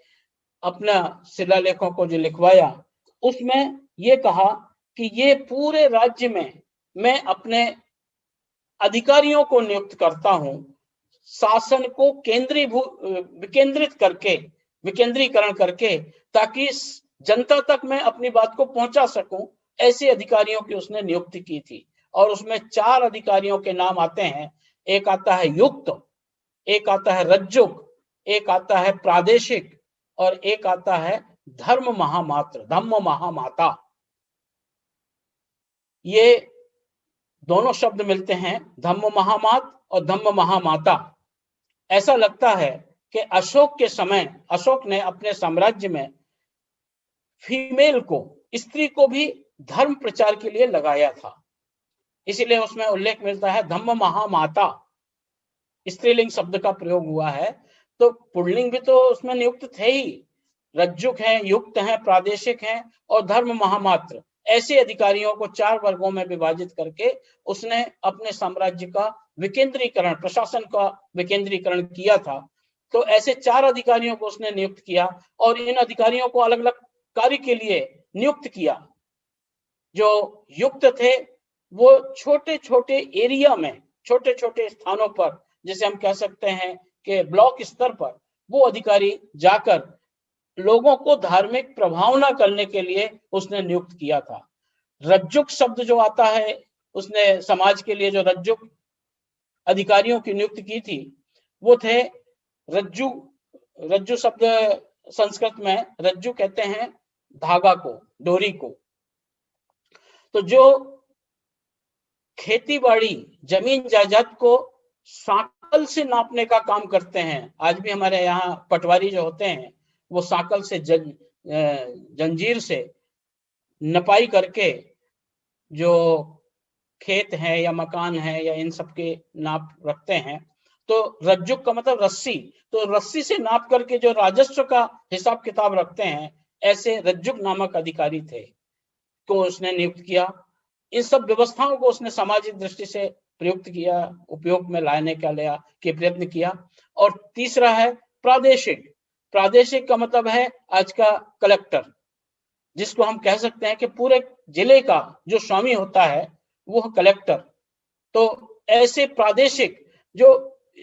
अपना शिलालेखों को जो लिखवाया, उसमें ये कहा कि ये पूरे राज्य में मैं अपने अधिकारियों को नियुक्त करता हूं, शासन को विकेंद्रीकरण करके, ताकि जनता तक मैं अपनी बात को पहुंचा सकूं, ऐसे अधिकारियों की उसने नियुक्ति की थी। और उसमें 4 अधिकारियों के नाम आते हैं। एक आता है युक्त, एक आता है रज्जुक, एक आता है प्रादेशिक, और एक आता है धर्म महामाता। ये दोनों शब्द मिलते हैं, धम्म महामात और धम्म महामाता। ऐसा लगता है कि अशोक के समय अशोक ने अपने साम्राज्य में फीमेल को, स्त्री को भी धर्म प्रचार के लिए लगाया था। इसीलिए उसमें उल्लेख मिलता है धम्म महामाता, स्त्रीलिंग शब्द का प्रयोग हुआ है। तो पुल्लिंग भी तो उसमें नियुक्त थे ही, रज्जुक हैं, युक्त हैं, प्रादेशिक हैं और धर्म महामात्र। ऐसे अधिकारियों को 4 वर्गों में विभाजित करके उसने अपने साम्राज्य का विकेंद्रीकरण, प्रशासन का विकेंद्रीकरण किया था। तो ऐसे 4 अधिकारियों को उसने नियुक्त किया और इन अधिकारियों को अलग अलग कार्य के लिए नियुक्त किया। जो युक्त थे वो छोटे छोटे एरिया में, छोटे छोटे स्थानों पर, जैसे हम कह सकते हैं कि ब्लॉक स्तर पर, वो अधिकारी जाकर लोगों को धार्मिक प्रभावना करने के लिए उसने नियुक्त किया था। रज्जुक शब्द जो आता है, उसने समाज के लिए जो रज्जुक अधिकारियों की नियुक्ति की थी, वो थे रज्जु शब्द संस्कृत में रज्जु कहते हैं धागा को, डोरी को। तो जो खेती बाड़ी, जमीन जायदाद को साकल से नापने का काम करते हैं, आज भी हमारे यहाँ पटवारी जो होते हैं वो साकल से जंजीर से नपाई करके जो खेत है या मकान है या इन सब के नाप रखते हैं। तो रज्जुक का मतलब रस्सी, तो रस्सी से नाप करके जो राजस्व का हिसाब किताब रखते हैं, ऐसे रज्जुक नामक अधिकारी थे को उसने नियुक्त किया। इन सब व्यवस्थाओं को उसने सामाजिक दृष्टि से प्रयुक्त किया, उपयोग में लाने के प्रयत्न किया। और तीसरा है प्रादेशिक। प्रादेशिक का मतलब है आज का कलेक्टर, जिसको हम कह सकते हैं कि पूरे जिले का जो स्वामी होता है वो कलेक्टर। तो ऐसे प्रादेशिक जो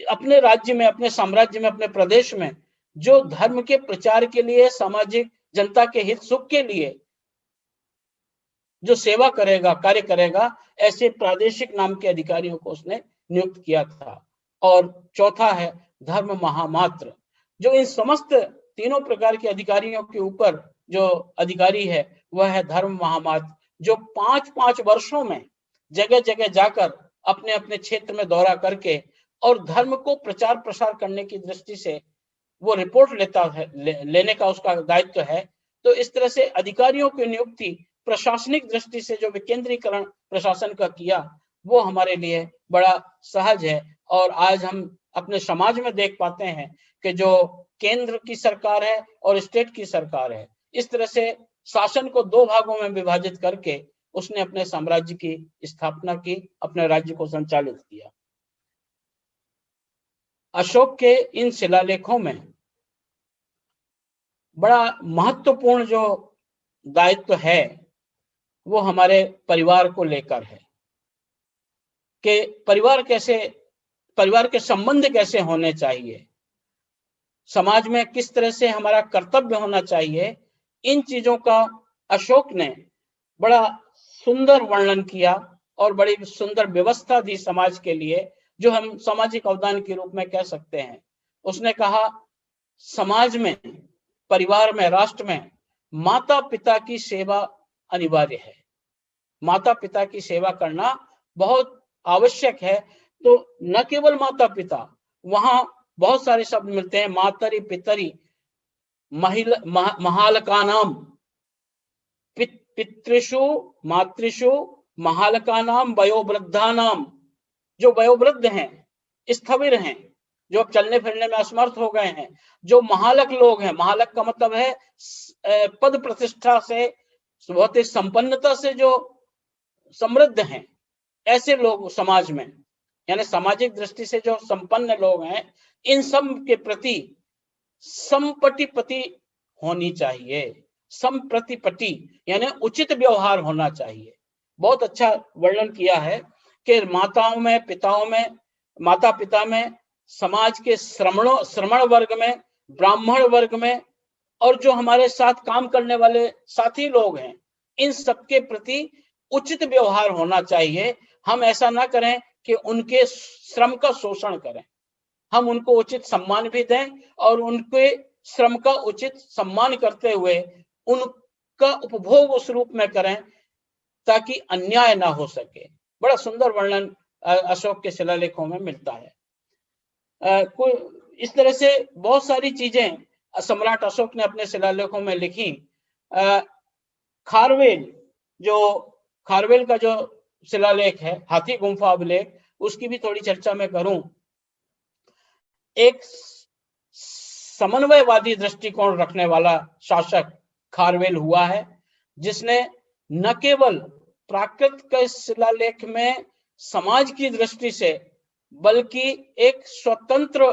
अपने राज्य में, अपने साम्राज्य में, अपने प्रदेश में जो धर्म के प्रचार के लिए, सामाजिक जनता के हित सुख के लिए जो सेवा करेगा, कार्य करेगा, ऐसे प्रादेशिक नाम के अधिकारियों को उसने नियुक्त किया था। और चौथा है धर्म महामात्र, जो इन समस्त तीनों प्रकार के अधिकारियों के ऊपर जो अधिकारी है वह है धर्म महामात्र, जो 5-5 वर्षों में जगह जगह जाकर अपने अपने क्षेत्र में दौरा करके और धर्म को प्रचार प्रसार करने की दृष्टि से वो रिपोर्ट लेता है, लेने का उसका दायित्व है। तो इस तरह से अधिकारियों की नियुक्ति प्रशासनिक दृष्टि से जो विकेंद्रीकरण प्रशासन का किया, वो हमारे लिए बड़ा सहज है। और आज हम अपने समाज में देख पाते हैं कि जो केंद्र की सरकार है और स्टेट की सरकार है, इस तरह से शासन को 2 भागों में विभाजित करके उसने अपने साम्राज्य की स्थापना की, अपने राज्य को संचालित किया। अशोक के इन शिलालेखों में बड़ा महत्वपूर्ण जो दायित्व है वो हमारे परिवार को लेकर है कि परिवार के संबंध कैसे होने चाहिए, समाज में किस तरह से हमारा कर्तव्य होना चाहिए। इन चीजों का अशोक ने बड़ा सुंदर वर्णन किया और बड़ी सुंदर व्यवस्था दी समाज के लिए। जो हम सामाजिक अवदान के रूप में कह सकते हैं। उसने कहा समाज में, परिवार में, राष्ट्र में माता पिता की सेवा अनिवार्य है। माता पिता की सेवा करना बहुत आवश्यक है। तो न केवल माता पिता, वहां बहुत सारे शब्द मिलते हैं, मातरि पितरि, महालकानाम, पितृषु मातृषु महालकानाम, वयोवृद्धानाम, जो वयोवृद्ध हैं, स्थविर हैं, जो अब चलने फिरने में असमर्थ हो गए हैं, जो महालक लोग हैं, महालक का मतलब है पद प्रतिष्ठा से, भौतिक संपन्नता से जो समृद्ध हैं, ऐसे लोग समाज में, यानी सामाजिक दृष्टि से जो संपन्न लोग हैं, इन सब के प्रति संपटिपति होनी चाहिए। संप्रतिपति यानी उचित व्यवहार होना चाहिए। बहुत अच्छा वर्णन किया है कि माताओं में, पिताओं में, माता पिता में, समाज के श्रमण वर्ग में, ब्राह्मण वर्ग में, और जो हमारे साथ काम करने वाले साथी लोग हैं, इन सबके प्रति उचित व्यवहार होना चाहिए। हम ऐसा ना करें कि उनके श्रम का शोषण करें, हम उनको उचित सम्मान भी दें और उनके श्रम का उचित सम्मान करते हुए उनका उपभोग उस रूप में करें ताकि अन्याय ना हो सके। बड़ा सुंदर वर्णन अशोक के शिलालेखों में मिलता है। इस तरह से बहुत सारी चीजें सम्राट अशोक ने अपने शिलालेखों में लिखी। खारवेल का जो शिलालेख है, हाथी गुम्फा अभिलेख, उसकी भी थोड़ी चर्चा मैं करूं। एक समन्वयवादी दृष्टिकोण रखने वाला शासक खारवेल हुआ है, जिसने न केवल प्राकृत के शिलालेख में समाज की दृष्टि से, बल्कि एक स्वतंत्र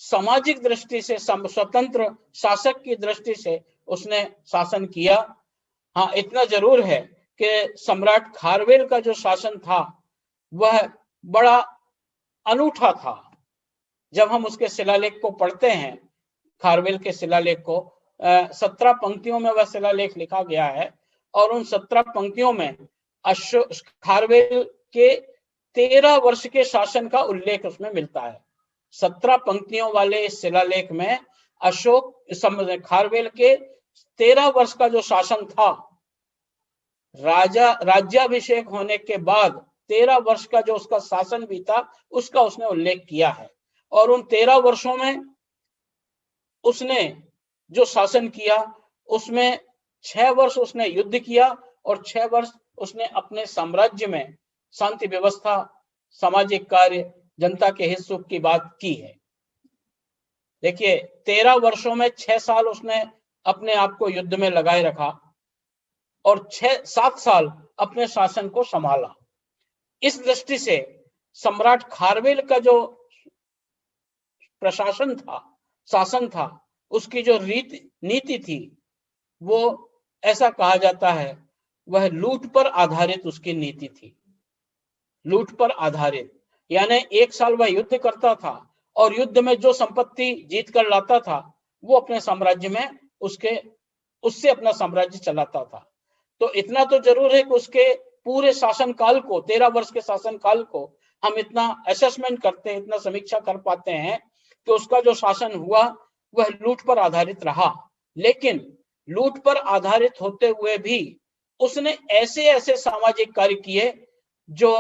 सामाजिक दृष्टि से, स्वतंत्र शासक की दृष्टि से उसने शासन किया। हाँ, इतना जरूर है कि सम्राट खारवेल का जो शासन था वह बड़ा अनूठा था। जब हम उसके शिलालेख को पढ़ते हैं, खारवेल के शिलालेख को, 17 पंक्तियों में वह शिलालेख लिखा गया है और उन 17 पंक्तियों में खारवेल के 13 वर्ष के शासन का उल्लेख उसमें मिलता है। 17 पंक्तियों वाले इस शिलालेख में खारवेल के 13 वर्ष का जो शासन था, राज्याभिषेक होने के बाद 13 वर्ष का जो उसका शासन भी था, उसका उसने उल्लेख किया है। और उन 13 वर्षों में उसने जो शासन किया, उसमें 6 वर्ष उसने युद्ध किया और 6 वर्ष उसने अपने साम्राज्य में शांति व्यवस्था, सामाजिक कार्य, जनता के हित सुख की बात की है। देखिए, 13 वर्षों में 6 साल उसने अपने आप को युद्ध में लगाए रखा और 7 साल अपने शासन को संभाला। इस दृष्टि से सम्राट खारवेल का जो प्रशासन था, शासन था, उसकी जो नीति थी, वो ऐसा कहा जाता है वह लूट पर आधारित उसकी नीति थी। लूट पर आधारित, यानी 1 साल वह युद्ध करता था और युद्ध में जो संपत्ति जीत कर लाता था वो अपने साम्राज्य में उससे अपना साम्राज्य चलाता था। तो इतना तो जरूर है कि उसके पूरे शासन काल को, 13 वर्ष के शासन काल को हम इतना असेसमेंट करते हैं, इतना समीक्षा कर पाते हैं कि उसका जो शासन हुआ वह लूट पर आधारित रहा। लेकिन लूट पर आधारित होते हुए भी उसने ऐसे ऐसे सामाजिक कार्य किए जो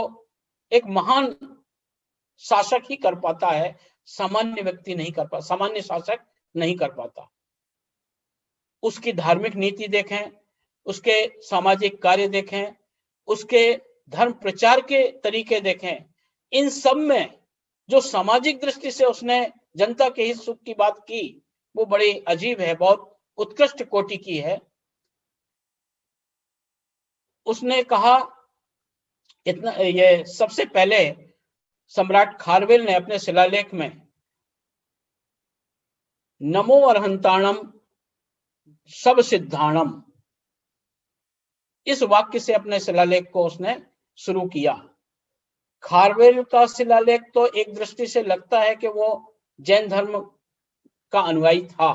एक महान शासक ही कर पाता है, सामान्य व्यक्ति नहीं कर पाता, सामान्य शासक नहीं कर पाता। उसकी धार्मिक नीति देखें, उसके सामाजिक कार्य देखें, उसके धर्म प्रचार के तरीके देखें, इन सब में जो सामाजिक दृष्टि से उसने जनता के हित सुख की बात की वो बड़ी अजीब है, बहुत उत्कृष्ट कोटि की है। उसने कहा, इतना ये सबसे पहले सम्राट खारवेल ने अपने शिलालेख में नमो अर्हंताणम सब सिद्धाणम, इस वाक्य से अपने शिलालेख को उसने शुरू किया। खारवेल का शिलालेख तो एक दृष्टि से लगता है कि वो जैन धर्म का अनुयायी था।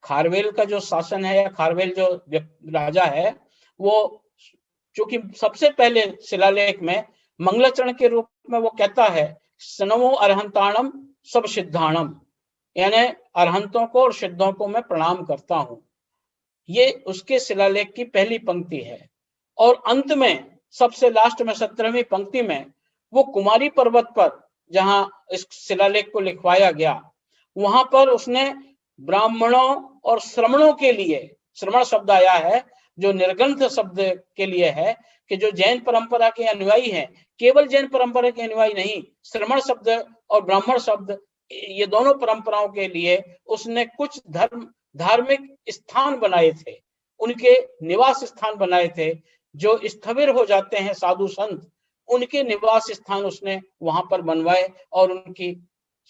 खारवेल का जो शासन है या खारवेल जो राजा है, वो चूंकि सबसे पहले शिलालेख में मंगलाचरण के रूप में वो कहता है सनमो अरहंताणम सब सिद्धाणम, यानी अरहंतों को और सिद्धों को मैं प्रणाम करता हूं। ये उसके शिलालेख की पहली पंक्ति है। और अंत में सबसे लास्ट में 17वीं पंक्ति में वो कुमारी पर्वत पर जहां इस शिलालेख को लिखवाया गया, वहां पर उसने ब्राह्मणों और श्रमणों के लिए, श्रमण शब्द आया है जो निर्ग्रंथ शब्द के लिए है, कि जो जैन परंपरा के अनुयायी हैं, केवल जैन परंपरा के अनुयायी नहीं, श्रमण शब्द और ब्राह्मण शब्द, ये दोनों परंपराओं के लिए उसने कुछ धार्मिक स्थान बनाए थे, उनके निवास स्थान बनाए थे। जो स्थविर हो जाते हैं साधु संत, उनके निवास स्थान उसने वहां पर बनवाए और उनकी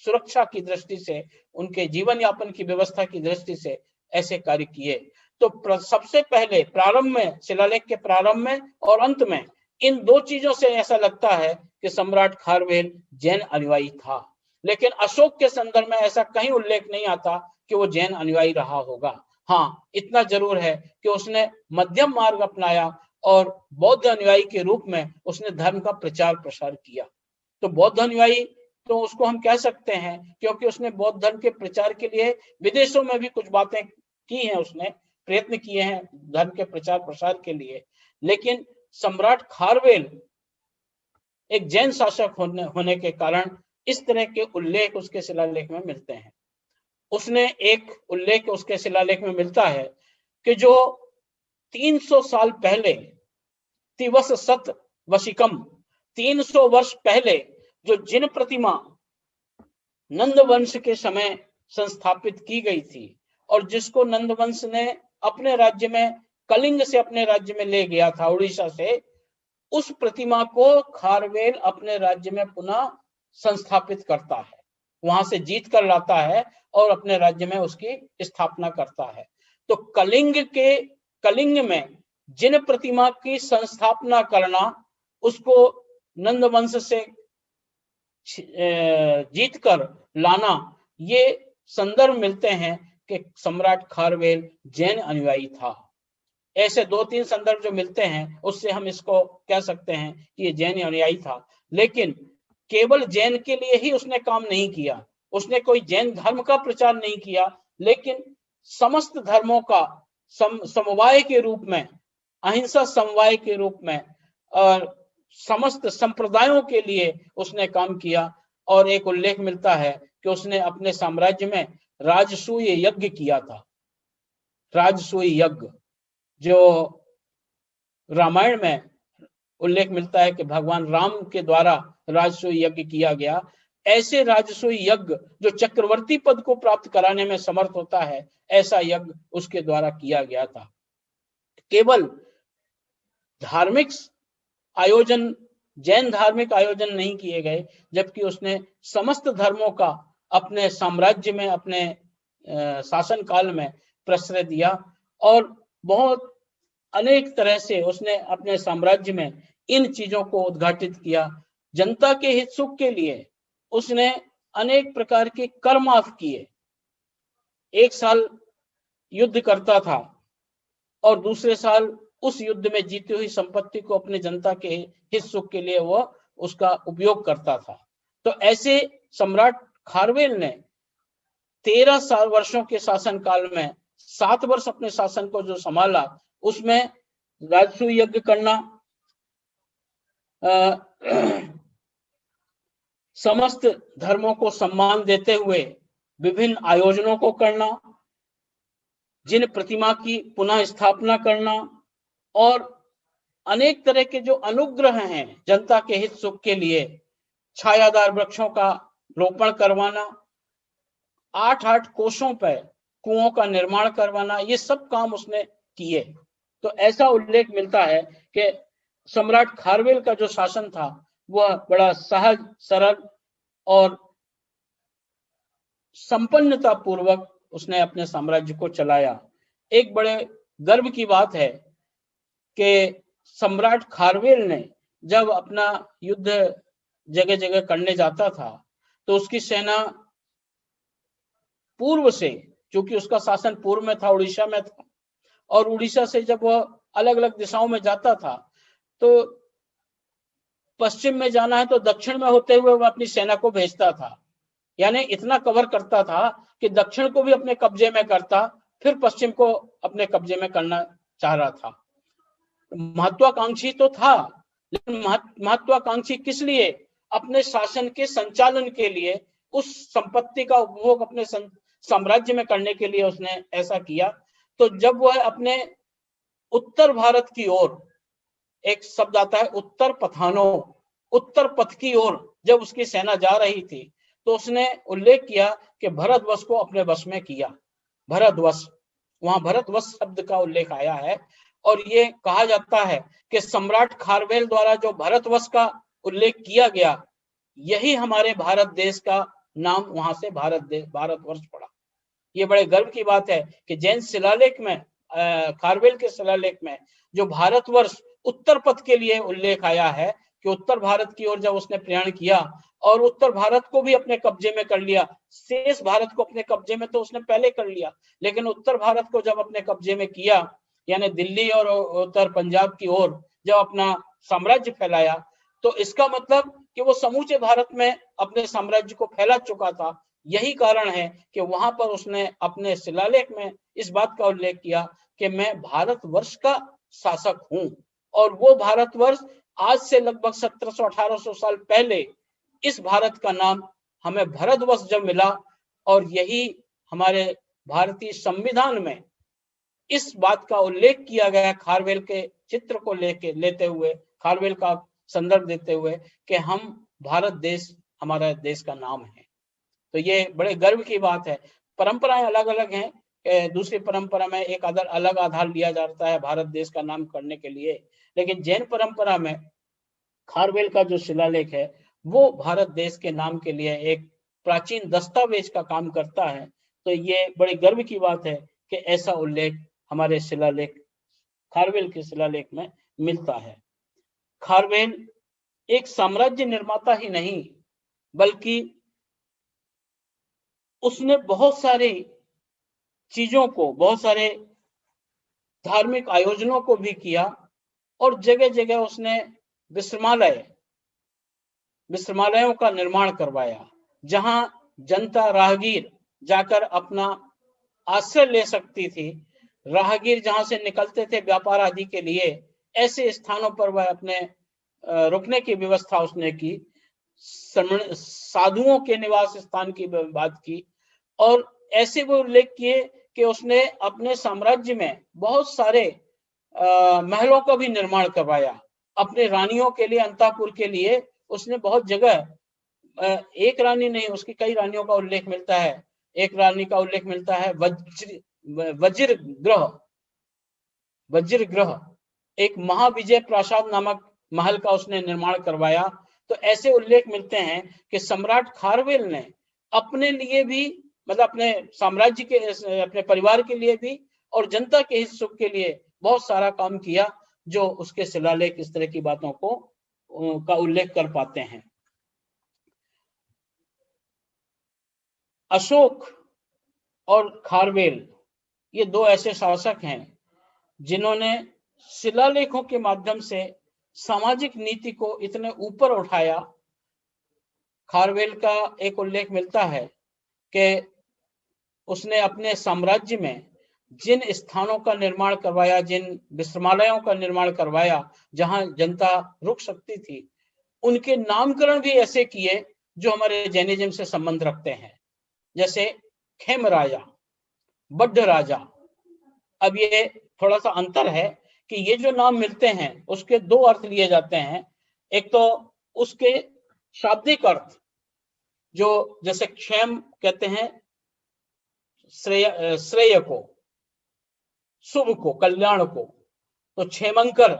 सुरक्षा की दृष्टि से, उनके जीवन यापन की व्यवस्था की दृष्टि से ऐसे कार्य किए। तो सबसे पहले प्रारंभ में, शिलालेख के प्रारंभ में और अंत में, इन दो चीजों से ऐसा लगता है कि सम्राट खारवेल जैन अनुयायी था। लेकिन अशोक के संदर्भ में ऐसा कहीं उल्लेख नहीं आता कि वो जैन अनुयायी रहा होगा। हाँ, इतना जरूर है कि उसने मध्यम मार्ग अपनाया और बौद्ध अनुयायी के रूप में उसने धर्म का प्रचार प्रसार किया। तो बौद्ध अनुयायी तो उसको हम कह सकते हैं, क्योंकि उसने बौद्ध धर्म के प्रचार के लिए विदेशों में भी कुछ बातें की हैं, उसने प्रयत्न किए हैं धर्म के प्रचार प्रसार के लिए। लेकिन सम्राट खारवेल एक जैन शासक होने के कारण इस तरह के उल्लेख उसके शिलालेख में मिलते हैं। उसने एक उल्लेख उसके शिलालेख में मिलता है कि जो 300 साल पहले, तिवस सत वशिकम, 300 वर्ष पहले जो जिन प्रतिमा नंद वंश के समय संस्थापित की गई थी और जिसको नंद वंश ने अपने राज्य में, कलिंग से अपने राज्य में ले गया था, उड़ीसा से, उस प्रतिमा को खारवेल अपने राज्य में पुनः संस्थापित करता है, वहां से जीत कर लाता है और अपने राज्य में उसकी स्थापना करता है। तो कलिंग में जिन प्रतिमा की संस्थापना करना, उसको नंद वंश से जीत कर लाना, ये संदर्भ मिलते हैं कि सम्राट खारवेल जैन अनुयायी था। ऐसे 2-3 संदर्भ जो मिलते हैं उससे हम इसको कह सकते हैं कि ये जैन अनुयायी था। लेकिन केवल जैन के लिए ही उसने काम नहीं किया, उसने कोई जैन धर्म का प्रचार नहीं किया, लेकिन समस्त धर्मों का समवाय के रूप में, अहिंसा समवाय के रूप में और समस्त संप्रदायों के लिए उसने काम किया। और एक उल्लेख मिलता है कि उसने अपने साम्राज्य में राजसूय यज्ञ किया था। राजसूय यज्ञ जो रामायण में उल्लेख मिलता है कि भगवान राम के द्वारा राजसूय यज्ञ किया गया, ऐसे राजसूय यज्ञ जो चक्रवर्ती पद को प्राप्त कराने में समर्थ होता है, ऐसा यज्ञ उसके द्वारा किया गया था। केवल धार्मिक आयोजन, जैन धार्मिक आयोजन नहीं किए गए, जबकि उसने समस्त धर्मों का अपने साम्राज्य में, अपने शासन काल में प्रश्रय दिया और बहुत अनेक तरह से उसने अपने साम्राज्य में इन चीजों को उद्घाटित किया। जनता के हित सुख के लिए उसने अनेक प्रकार के कर माफ किए। एक साल युद्ध करता था और दूसरे साल उस युद्ध में जीती हुई संपत्ति को अपने जनता के हित सुख के लिए वो उसका उपयोग करता था। तो ऐसे सम्राट खारवेल ने 13 वर्षों के शासन काल में 7 वर्ष अपने शासन को जो संभाला, उसमें राजसूय यज्ञ करना, समस्त धर्मों को सम्मान देते हुए विभिन्न आयोजनों को करना, जिन प्रतिमा की पुनः स्थापना करना और अनेक तरह के जो अनुग्रह हैं जनता के हित सुख के लिए, छायादार वृक्षों का रोपण करवाना, 8-8 कोसों पर कुओं का निर्माण करवाना, ये सब काम उसने किए। तो ऐसा उल्लेख मिलता है कि सम्राट खारवेल का जो शासन था वह बड़ा सहज, सरल और संपन्नता पूर्वक उसने अपने साम्राज्य को चलाया। एक बड़े गर्व की बात है कि सम्राट खारवेल ने जब अपना युद्ध जगह जगह करने जाता था तो उसकी सेना पूर्व से, क्योंकि उसका शासन पूर्व में था, उड़ीसा में था, और उड़ीसा से जब वह अलग अलग दिशाओं में जाता था पश्चिम में जाना है तो दक्षिण में होते हुए वह अपनी सेना को भेजता था, यानी इतना कवर करता था कि दक्षिण को भी अपने कब्जे में करता, फिर पश्चिम को अपने कब्जे में करना चाह रहा था। महत्वाकांक्षी तो था, लेकिन महत्वाकांक्षी किस लिए? अपने शासन के संचालन के लिए, उस संपत्ति का उपभोग अपने साम्राज्य में करने के लिए उसने ऐसा किया। तो जब वह अपने उत्तर भारत की ओर, एक शब्द आता है उत्तर पथानो, उत्तर पथ की ओर जब उसकी सेना जा रही थी, तो उसने उल्लेख किया कि भारतवर्ष को अपने वश में किया। भारतवर्ष, वहां भारतवर्ष शब्द का उल्लेख आया है, और ये कहा जाता है कि सम्राट खारवेल द्वारा जो भारतवर्ष का उल्लेख किया गया, यही हमारे भारत देश का नाम वहां से भारतवर्ष पड़ा। ये बड़े गर्व की बात है कि जैन शिलालेख में, खारवेल के शिलालेख में जो भारतवर्ष उत्तर पथ के लिए उल्लेख आया है कि उत्तर भारत की ओर जब उसने प्रयाण किया और उत्तर भारत को भी अपने कब्जे में कर लिया, शेष भारत को अपने कब्जे में तो उसने पहले कर लिया, लेकिन उत्तर भारत को जब अपने कब्जे में किया, यानी दिल्ली और उत्तर पंजाब की ओर जब अपना साम्राज्य फैलाया, तो इसका मतलब कि वो समूचे भारत में अपने साम्राज्य को फैला चुका था। यही कारण है कि वहां पर उसने अपने शिलालेख में इस बात का उल्लेख किया कि मैं भारतवर्ष का शासक हूं। और वो भारतवर्ष आज से लगभग 1700-1800 साल पहले इस भारत का नाम हमें भारतवर्ष जब मिला, और यही हमारे भारतीय संविधान में इस बात का उल्लेख किया गया, खारवेल के चित्र को लेते हुए, खारवेल का संदर्भ देते हुए, कि हम भारत देश, हमारा देश का नाम है। तो ये बड़े गर्व की बात है। परंपराएं अलग अलग हैं, दूसरी परंपरा में एक अलग आधार लिया जाता है भारत देश का नाम करने के लिए, लेकिन जैन परंपरा में खारवेल का जो शिलालेख है वो भारत देश के नाम के लिए एक प्राचीन दस्तावेज का काम करता है। तो ये बड़े गर्व की बात है कि ऐसा उल्लेख हमारे शिलालेख, खारवेल के शिलालेख में मिलता है। खारवेल एक साम्राज्य निर्माता ही नहीं, बल्कि उसने बहुत सारी चीजों को, बहुत सारे धार्मिक आयोजनों को भी किया, और जगह जगह उसने विश्रामालयों का निर्माण करवाया, जहां जनता, राहगीर जाकर अपना आश्रय ले सकती थी। राहगीर जहां से निकलते थे व्यापार आदि के लिए, ऐसे स्थानों पर वह अपने रुकने की व्यवस्था उसने की। साधुओं के निवास स्थान की बात की, और ऐसे वो उल्लेख किए कि उसने अपने साम्राज्य में बहुत सारे महलों का भी निर्माण करवाया। अपने रानियों के लिए, अंतःपुर के लिए उसने बहुत जगह, एक रानी नहीं, उसकी कई रानियों का उल्लेख मिलता है। एक रानी का उल्लेख मिलता है वज्रगृह, एक महाविजय प्रासाद नामक महल का उसने निर्माण करवाया। तो ऐसे उल्लेख मिलते हैं कि सम्राट खारवेल ने अपने लिए भी, मतलब अपने साम्राज्य के, अपने परिवार के लिए भी और जनता के हित सुख के लिए बहुत सारा काम किया, जो उसके शिलालेख इस तरह की बातों को का उल्लेख कर पाते हैं। अशोक और खारवेल ये दो ऐसे शासक हैं जिन्होंने शिलालेखों के माध्यम से सामाजिक नीति को इतने ऊपर उठाया। खारवेल का एक उल्लेख मिलता है कि उसने अपने साम्राज्य में जिन स्थानों का निर्माण करवाया, जिन विश्रामालयों का निर्माण करवाया जहां जनता रुक सकती थी, उनके नामकरण भी ऐसे किए जो हमारे जैनिज्म से संबंध रखते हैं, जैसे खेम राजा, बड्ढ राजा। अब ये थोड़ा सा अंतर है कि ये जो नाम मिलते हैं उसके दो अर्थ लिए जाते हैं। एक तो उसके शाब्दिक अर्थ, जो जैसे क्षेम कहते हैं श्रेय को, शुभ को, कल्याण को, तो क्षेमंकर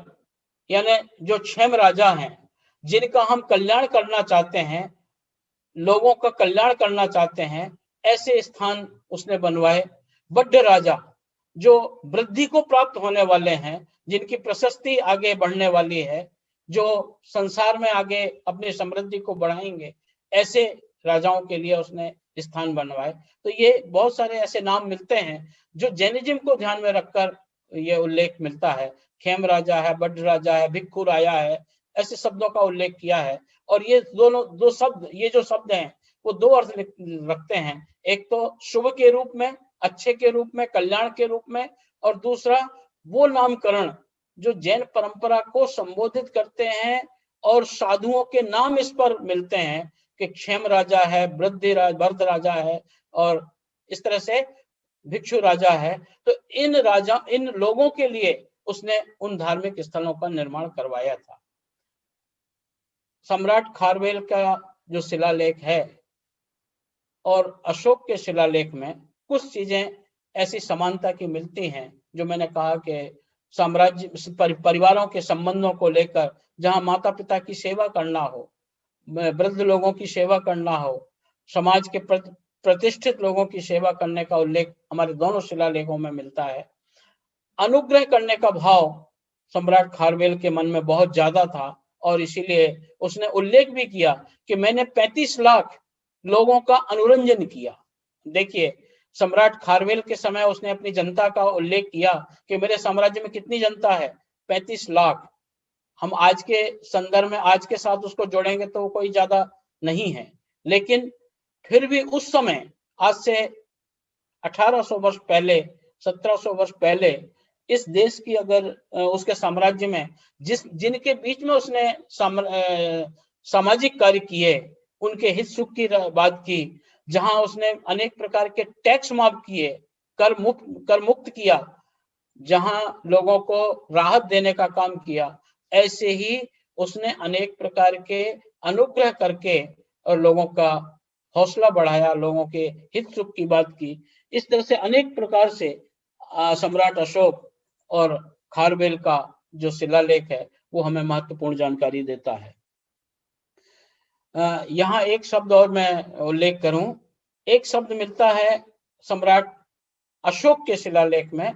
यानी जो क्षेम राजा हैं, जिनका हम कल्याण करना चाहते हैं, लोगों का कल्याण करना चाहते हैं, ऐसे स्थान उसने बनवाए। बड्ढ राजा जो वृद्धि को प्राप्त होने वाले हैं, जिनकी प्रशस्ति आगे बढ़ने वाली है, जो संसार में आगे अपनी समृद्धि को बढ़ाएंगे, ऐसे राजाओं के लिए उसने स्थान बनवाए। तो ये बहुत सारे ऐसे नाम मिलते हैं जो जैनिज्म को ध्यान में रखकर ये उल्लेख मिलता है। खेम राजा है, बड्ढ राजा है, भिक्खु राजा है, ऐसे शब्दों का उल्लेख किया है। और ये दो शब्द, ये जो शब्द हैं वो दो अर्थ रखते हैं, एक तो शुभ के रूप में, अच्छे के रूप में, कल्याण के रूप में, और दूसरा वो नामकरण जो जैन परंपरा को संबोधित करते हैं और साधुओं के नाम इस पर मिलते हैं कि क्षेम राजा है, वृद्ध राजा है, और इस तरह से भिक्षु राजा है। तो इन लोगों के लिए उसने उन धार्मिक स्थलों का निर्माण करवाया था। सम्राट खारवेल का जो शिलालेख है और अशोक के शिलालेख में कुछ चीजें ऐसी समानता की मिलती हैं, जो मैंने कहा कि साम्राज्य परिवारों के संबंधों को लेकर, जहां माता पिता की सेवा करना हो, वृद्ध लोगों की सेवा करना हो, समाज के प्रतिष्ठित लोगों की सेवा करने का उल्लेख हमारे दोनों शिलालेखों में मिलता है। अनुग्रह करने का भाव सम्राट खारवेल के मन में बहुत ज्यादा था, और इसीलिए उसने उल्लेख भी किया कि मैंने 35 लाख लोगों का अनुरंजन किया। देखिए, सम्राट खारवेल के समय उसने अपनी जनता का उल्लेख किया कि मेरे साम्राज्य में कितनी जनता है, 35 लाख। हम आज के संदर्भ में आज के साथ उसको जोड़ेंगे तो कोई ज्यादा नहीं है, लेकिन फिर भी उस समय, आज से 1800 वर्ष पहले, 1700 वर्ष पहले, इस देश की अगर उसके साम्राज्य में जिनके बीच में उसने सामाजिक कार्य किए, उनके हित सुख की बात की, जहां उसने अनेक प्रकार के टैक्स माफ किए, कर मुक्त किया, जहां लोगों को राहत देने का काम किया, ऐसे ही उसने अनेक प्रकार के अनुग्रह करके और लोगों का हौसला बढ़ाया, लोगों के हित सुख की बात की। इस तरह से अनेक प्रकार से सम्राट अशोक और खारवेल का जो शिलालेख है वो हमें महत्वपूर्ण जानकारी देता है। यहाँ एक शब्द और मैं उल्लेख करूं, एक शब्द मिलता है सम्राट अशोक के शिलालेख में,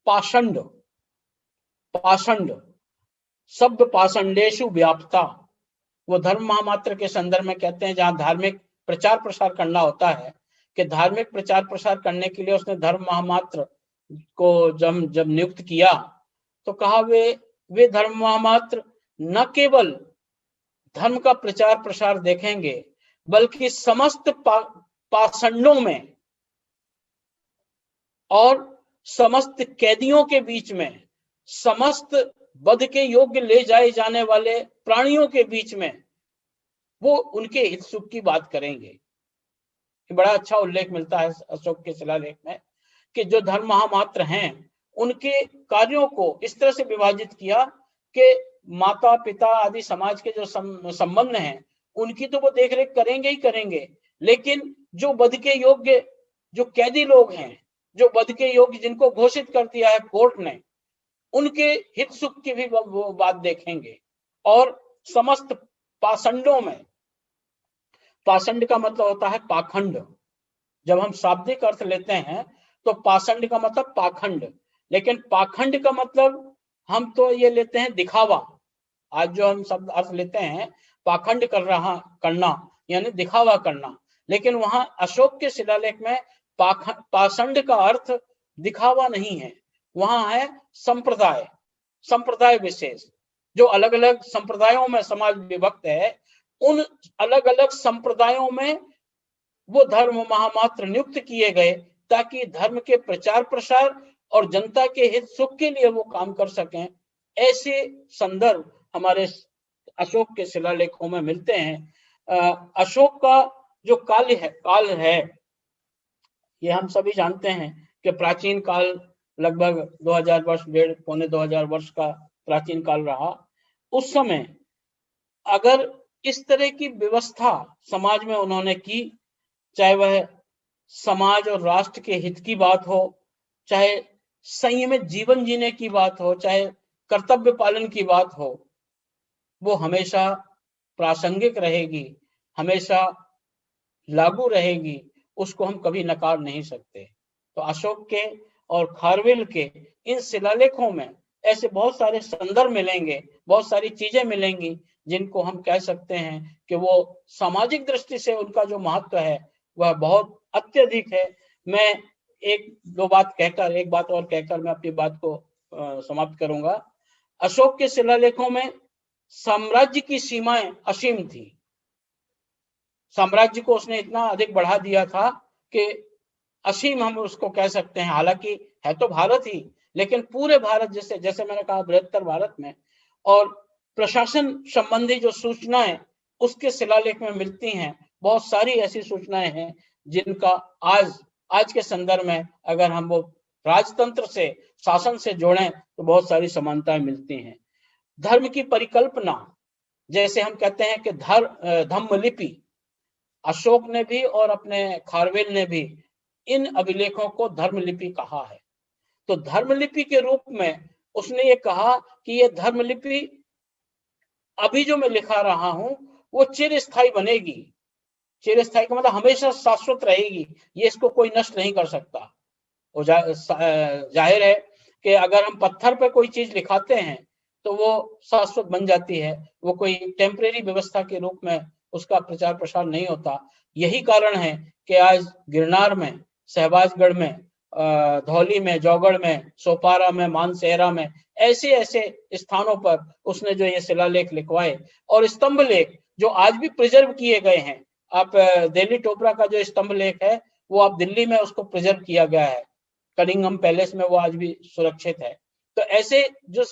पाषंड। पाषंड शब्द पाषंडेषु व्याप्ता, वो धर्म महामात्र के संदर्भ में कहते हैं, जहां धार्मिक प्रचार प्रसार करना होता है, कि धार्मिक प्रचार प्रसार करने के लिए उसने धर्म महामात्र को जब नियुक्त किया तो कहा वे धर्म महामात्र न केवल धर्म का प्रचार प्रसार देखेंगे, बल्कि समस्त पाषंडों में और समस्त कैदियों के बीच में, समस्त वध के योग्य ले जाए जाने वाले प्राणियों के बीच में वो उनके हित सुख की बात करेंगे। बड़ा अच्छा उल्लेख मिलता है अशोक के शिलालेख में कि जो धर्म महामात्र हैं उनके कार्यों को इस तरह से विभाजित किया कि माता पिता आदि समाज के जो संबंध हैं उनकी तो वो देखरेख करेंगे ही करेंगे, लेकिन जो वध के योग्य जो कैदी लोग हैं, जो वध के योग्य जिनको घोषित कर दिया है कोर्ट ने, उनके हित सुख की भी वो बात देखेंगे। और समस्त पाषंडों में, पाषंड का मतलब होता है पाखंड। जब हम शाब्दिक अर्थ लेते हैं तो पाषंड का मतलब पाखंड, लेकिन पाखंड का मतलब हम तो ये लेते हैं दिखावा। आज जो हम शब्द अर्थ लेते हैं पाखंड करना यानी दिखावा करना, लेकिन वहां अशोक के शिलालेख में पाषंड का अर्थ दिखावा नहीं है, वहां है संप्रदाय, संप्रदाय विशेष। जो अलग अलग संप्रदायों में समाज विभक्त है, उन अलग अलग संप्रदायों में वो धर्म महामात्र नियुक्त किए गए ताकि धर्म के प्रचार प्रसार और जनता के हित सुख के लिए वो काम कर सकें। ऐसे संदर्भ हमारे अशोक के शिलालेखों में मिलते हैं। अशोक का जो काल है ये हम सभी जानते हैं कि प्राचीन काल लगभग 2000 वर्ष, डेढ़ पौने 2000 वर्ष का प्राचीन काल रहा। उस समय अगर इस तरह की व्यवस्था समाज में उन्होंने की, चाहे वह समाज और राष्ट्र के हित की बात हो, चाहे संयमित जीवन जीने की बात हो, चाहे कर्तव्य पालन की बात हो, वो हमेशा प्रासंगिक रहेगी, हमेशा लागू रहेगी, उसको हम कभी नकार नहीं सकते। तो अशोक के और खारवेल के इन शिलालेखों में ऐसे बहुत सारे संदर्भ मिलेंगे, बहुत सारी चीजें मिलेंगी जिनको हम कह सकते हैं कि वो सामाजिक दृष्टि से उनका जो महत्व है वह बहुत अत्यधिक है। मैं एक बात और कहकर मैं अपनी बात को समाप्त करूंगा। अशोक के शिलालेखों में साम्राज्य की सीमाएं असीम थी। साम्राज्य को उसने इतना अधिक बढ़ा दिया था कि असीम हम उसको कह सकते हैं। हालांकि है तो भारत ही, लेकिन पूरे भारत, जैसे जैसे मैंने कहा बृहत्तर भारत में, और प्रशासन संबंधी जो सूचनाएं उसके शिलालेख में मिलती हैं, बहुत सारी ऐसी सूचनाएं हैं जिनका आज के संदर्भ में अगर हम वो राजतंत्र से, शासन से जोड़ें तो बहुत सारी समानताएं मिलती हैं। धर्म की परिकल्पना, जैसे हम कहते हैं कि धम्म लिपि, अशोक ने भी और अपने खारवेल ने भी इन अभिलेखों को धर्मलिपि कहा है। तो धर्मलिपि के रूप में उसने ये कहा कि ये धर्मलिपि अभी जो मैं लिखा रहा हूं वो चिरस्थायी बनेगी। चिरस्थायी का मतलब हमेशा शाश्वत रहेगी, ये इसको कोई नष्ट नहीं कर सकता। वो जाहिर है कि अगर हम पत्थर पे कोई चीज लिखाते हैं तो वो शाश्वत बन जाती है, वो कोई टेम्परेरी व्यवस्था के रूप में उसका प्रचार प्रसार नहीं होता। यही कारण है कि आज गिरनार में, सहबाजगढ़ में, धौली में, जौगढ़ में, सोपारा में, मानसेहरा में, ऐसे ऐसे स्थानों पर उसने जो ये शिलालेख लिखवाए और स्तंभ लेख जो आज भी प्रिजर्व किए गए हैं। आप दिल्ली टोपरा का जो स्तंभ लेख है वो आप दिल्ली में उसको प्रिजर्व किया गया है, कनिंगम पैलेस में वो आज भी सुरक्षित है। तो ऐसे जो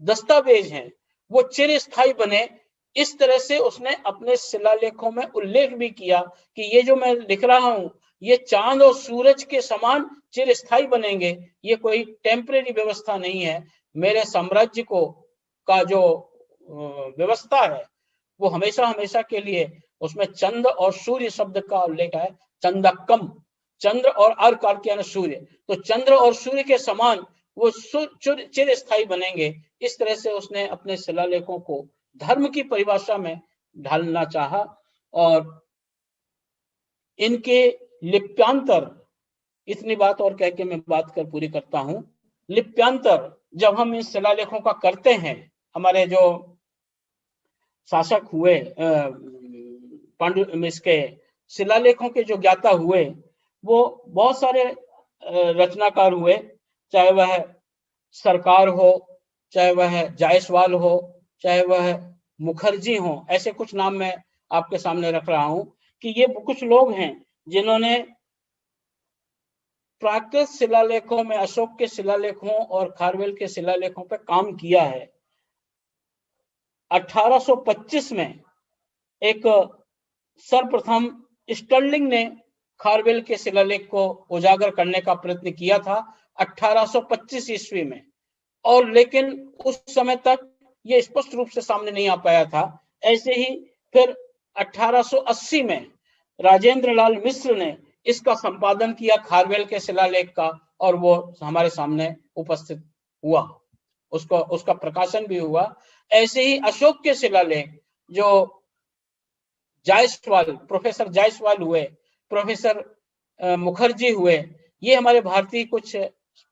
दस्तावेज हैं वो चिरस्थायी बने, इस तरह से उसने अपने शिलालेखों में उल्लेख भी किया कि ये जो मैं लिख रहा हूं ये चांद और सूरज के समान चिरस्थायी बनेंगे, ये कोई टेम्परेरी व्यवस्था नहीं है। मेरे साम्राज्य को का जो व्यवस्था है वो हमेशा हमेशा के लिए, उसमें चंद्र और सूर्य शब्द का उल्लेख है, चंदकम, चंद्र और अर्क, अर्क यानी सूर्य, तो चंद्र और सूर्य के समान वो चिरस्थायी बनेंगे। इस तरह से उसने अपने शिलालेखों को धर्म की परिभाषा में ढालना चाहा। और इनके लिप्यांतर, इतनी बात और कह के मैं बात कर पूरी करता हूं। लिप्यांतर जब हम इस शिलालेखों का करते हैं, हमारे जो शासक हुए पांडु इसके शिलालेखों के जो ज्ञाता हुए वो बहुत सारे रचनाकार हुए, चाहे वह सरकार हो, चाहे वह जायसवाल हो, चाहे वह मुखर्जी हो। ऐसे कुछ नाम मैं आपके सामने रख रहा हूं कि ये कुछ लोग हैं जिन्होंने प्राकृत शिलालेखों में अशोक के शिलालेखों और खारवेल के शिलालेखों पर काम किया है। 1825 में एक सर्वप्रथम स्टर्लिंग ने खारवेल के शिलालेख को उजागर करने का प्रयत्न किया था 1825 ईस्वी में, और लेकिन उस समय तक ये स्पष्ट रूप से सामने नहीं आ पाया था। ऐसे ही फिर 1880 में राजेंद्र लाल मिश्र ने इसका संपादन किया खारवेल के शिलालेख का, और वो हमारे सामने उपस्थित हुआ, उसका प्रकाशन भी हुआ। ऐसे ही अशोक के शिलालेख जो जायसवाल, प्रोफेसर जायसवाल हुए, प्रोफेसर मुखर्जी हुए, ये हमारे भारतीय कुछ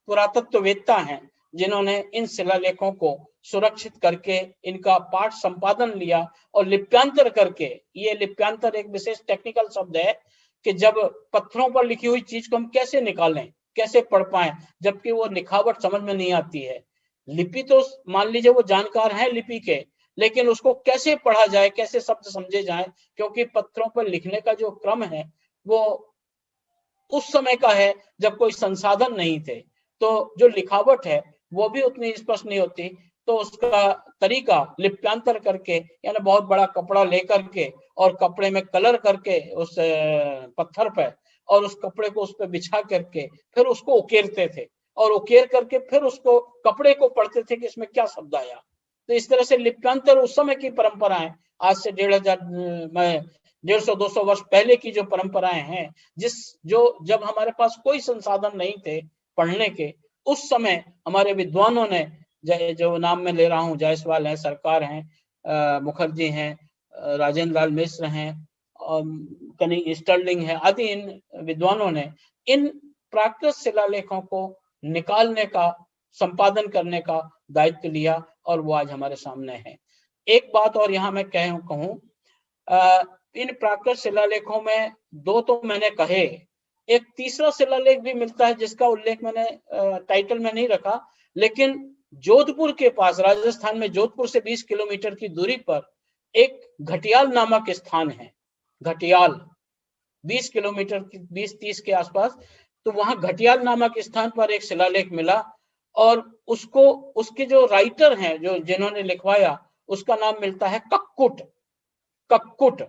पुरातत्ववेत्ता हैं जिन्होंने इन शिलालेखों को सुरक्षित करके इनका पाठ संपादन लिया और लिप्यांतर करके, ये लिप्यांतर एक विशेष टेक्निकल शब्द है कि जब पत्थरों पर लिखी हुई चीज को हम कैसे निकालें, कैसे पढ़ पाए, जबकि वो लिखावट समझ में नहीं आती है। लिपि तो मान लीजिए वो जानकार हैं लिपि के, लेकिन उसको कैसे पढ़ा जाए, कैसे शब्द समझे जाए, क्योंकि पत्थरों पर लिखने का जो क्रम है वो उस समय का है जब कोई संसाधन नहीं थे, तो जो लिखावट है वो भी उतनी स्पष्ट नहीं होती। तो उसका तरीका लिप्यांतर करके, यानी बहुत बड़ा कपड़ा लेकर के और कपड़े में कलर करके उस पत्थर पर, और उस कपड़े को उस पर बिछा करके फिर उसको उकेरते थे, और उकेर करके फिर उसको कपड़े को पढ़ते थे कि इसमें क्या शब्द आया। तो इस तरह से लिप्यांतर उस समय की परंपराएं, आज से 150-200 वर्ष पहले की जो परंपराएं हैं, जब हमारे पास कोई संसाधन नहीं थे पढ़ने के, उस समय हमारे विद्वानों ने, जो नाम मैं ले रहा हूँ, जायसवाल है, सरकार हैं, मुखर्जी हैं, राजेंद्र लाल मिश्र हैं, कनिंग स्टर्लिंग है, आदि इन विद्वानों ने इन प्राकृत शिलालेखों को निकालने का, संपादन करने का दायित्व लिया, और वो आज हमारे सामने है। एक बात और यहाँ मैं कहूँ, इन प्राकृत शिलालेखों में दो तो मैंने कहे, एक तीसरा शिलालेख भी मिलता है जिसका उल्लेख मैंने टाइटल में नहीं रखा, लेकिन जोधपुर के पास, राजस्थान में जोधपुर से 20 किलोमीटर की दूरी पर एक घटियाल नामक स्थान है। घटियाल 20 किलोमीटर की 20-30 के आसपास, तो वहां घटियाल नामक स्थान पर एक शिलालेख मिला और उसको, उसके जो राइटर हैं, जो जिन्होंने लिखवाया, उसका नाम मिलता है कक्कुट। कक्कुट,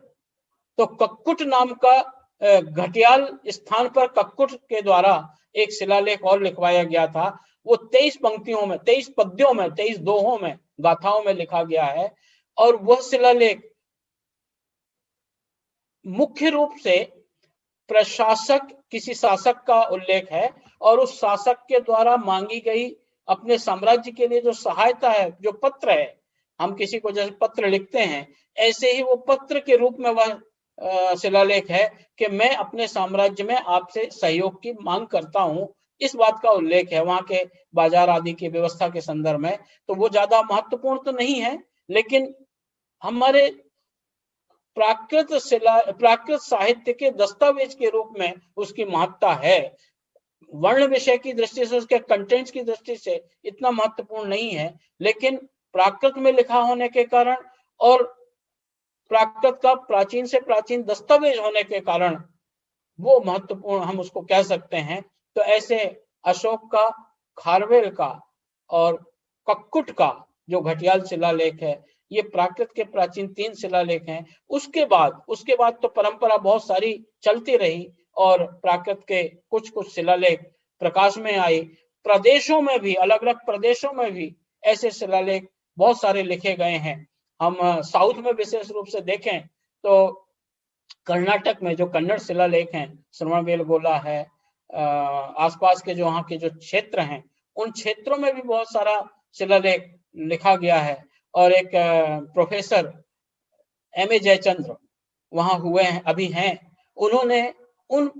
तो कक्कुट नाम का घटियाल स्थान पर कक्कुट के द्वारा एक शिलालेख और लिखवाया गया था। वो 23 पंक्तियों में, 23 पद्यों में, 23 दोहों में, गाथाओं में लिखा गया है। और वह शिलालेख मुख्य रूप से प्रशासक, किसी शासक का उल्लेख है और उस शासक के द्वारा मांगी गई अपने साम्राज्य के लिए जो सहायता है, जो पत्र है, हम किसी को जैसे पत्र लिखते हैं, ऐसे ही वो पत्र के रूप में वह शिलालेख है कि मैं अपने साम्राज्य में आपसे सहयोग की मांग करता हूं। इस बात का उल्लेख है वहां के बाजार आदि की व्यवस्था के संदर्भ में। तो वो ज्यादा महत्वपूर्ण तो नहीं है, लेकिन हमारे प्राकृत साहित्य के दस्तावेज के रूप में उसकी महत्ता है। वर्ण विषय की दृष्टि से, उसके कंटेंट्स की दृष्टि से इतना महत्वपूर्ण नहीं है, लेकिन प्राकृत में लिखा होने के कारण और प्राकृत का प्राचीन से प्राचीन दस्तावेज होने के कारण वो महत्वपूर्ण हम उसको कह सकते हैं। तो ऐसे अशोक का, खारवेल का और कक्कुट का जो घटियाल शिलालेख है, ये प्राकृत के प्राचीन 3 शिलालेख हैं। उसके बाद तो परंपरा बहुत सारी चलती रही और प्राकृत के कुछ कुछ शिलालेख प्रकाश में आई। प्रदेशों में भी, अलग अलग प्रदेशों में भी ऐसे शिलालेख बहुत सारे लिखे गए हैं। हम साउथ में विशेष रूप से देखें तो कर्नाटक में जो कन्नड़ शिलालेख हैं, श्रवणबेलगोला है, आसपास के जो वहाँ के जो क्षेत्र हैं, उन क्षेत्रों में भी बहुत सारा शिलालेख लिखा गया है। और एक प्रोफेसर M.A. जयचंद्र वहां हुए हैं, अभी हैं, उन्होंने उन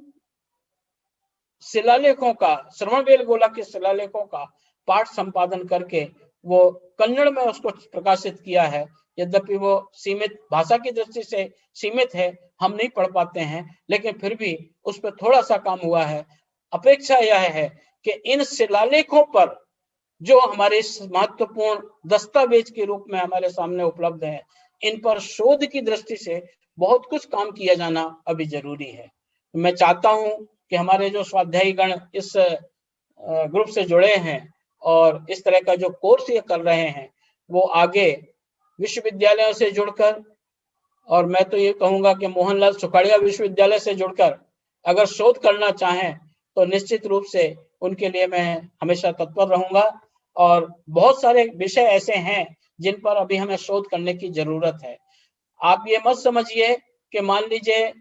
शिलालेखों का, श्रवणबेलगोला के शिलालेखों का पाठ संपादन करके वो कन्नड़ में उसको प्रकाशित किया है। यद्यपि वो सीमित भाषा की दृष्टि से सीमित है, हम नहीं पढ़ पाते हैं, लेकिन फिर भी उस पर थोड़ा सा काम हुआ है। अपेक्षा यह है कि इन शिलालेखों पर, जो हमारे इस महत्वपूर्ण दस्तावेज के रूप में हमारे सामने उपलब्ध है, इन पर शोध की दृष्टि से बहुत कुछ काम किया जाना अभी जरूरी है। मैं चाहता हूं कि हमारे जो स्वाध्यायी गण इस ग्रुप से जुड़े हैं और इस तरह का जो कोर्स ये कर रहे हैं, वो आगे विश्वविद्यालयों से जुड़कर, और मैं तो ये कहूंगा कि मोहनलाल सुखाड़िया विश्वविद्यालय से जुड़कर अगर शोध करना चाहें तो निश्चित रूप से उनके लिए मैं हमेशा तत्पर रहूंगा। और बहुत सारे विषय ऐसे हैं जिन पर अभी हमें शोध करने की जरूरत है। आप ये मत समझिए कि मान लीजिए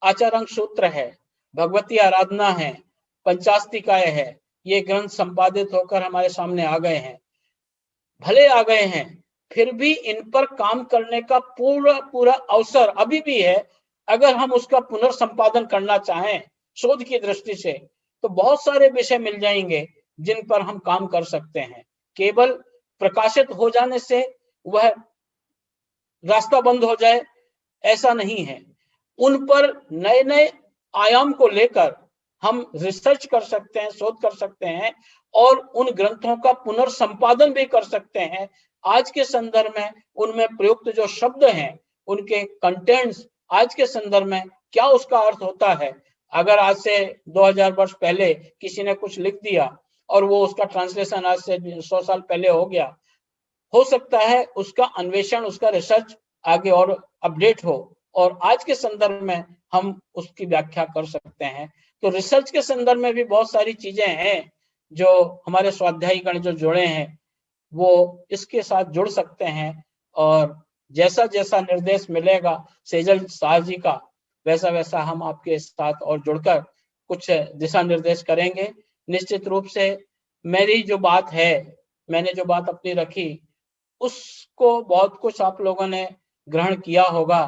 आचारांक सूत्र है, भगवती आराधना है, पंचास्तिकाय है, ये ग्रंथ संपादित होकर हमारे सामने आ गए हैं, भले आ गए हैं, फिर भी इन पर काम करने का पूरा अवसर अभी भी है। अगर हम उसका पुनर्संपादन करना चाहें शोध की दृष्टि से, तो बहुत सारे विषय मिल जाएंगे जिन पर हम काम कर सकते हैं। केवल प्रकाशित हो जाने से वह रास्ता बंद हो जाए, ऐसा नहीं है। उन पर नए नए आयाम को लेकर हम रिसर्च कर सकते हैं, शोध कर सकते हैं और उन ग्रंथों का पुनर्संपादन भी कर सकते हैं। आज के संदर्भ में उनमें प्रयुक्त जो शब्द हैं, उनके कंटेंट्स आज के संदर्भ में क्या उसका अर्थ होता है। अगर आज से 2000 वर्ष पहले किसी ने कुछ लिख दिया और वो उसका ट्रांसलेशन आज से 100 साल पहले हो सकता है उसका अन्वेषण, उसका रिसर्च आगे और अपडेट हो और आज के संदर्भ में हम उसकी व्याख्या कर सकते हैं। तो रिसर्च के संदर्भ में भी बहुत सारी चीजें हैं जो हमारे स्वाध्यायी गण जो जुड़े हैं वो इसके साथ जुड़ सकते हैं। और जैसा जैसा निर्देश मिलेगा सेजल शाह जी का, वैसा वैसा हम आपके साथ और जुड़कर कुछ दिशा निर्देश करेंगे। निश्चित रूप से मेरी जो बात है, मैंने जो बात अपनी रखी, उसको बहुत कुछ आप लोगों ने ग्रहण किया होगा।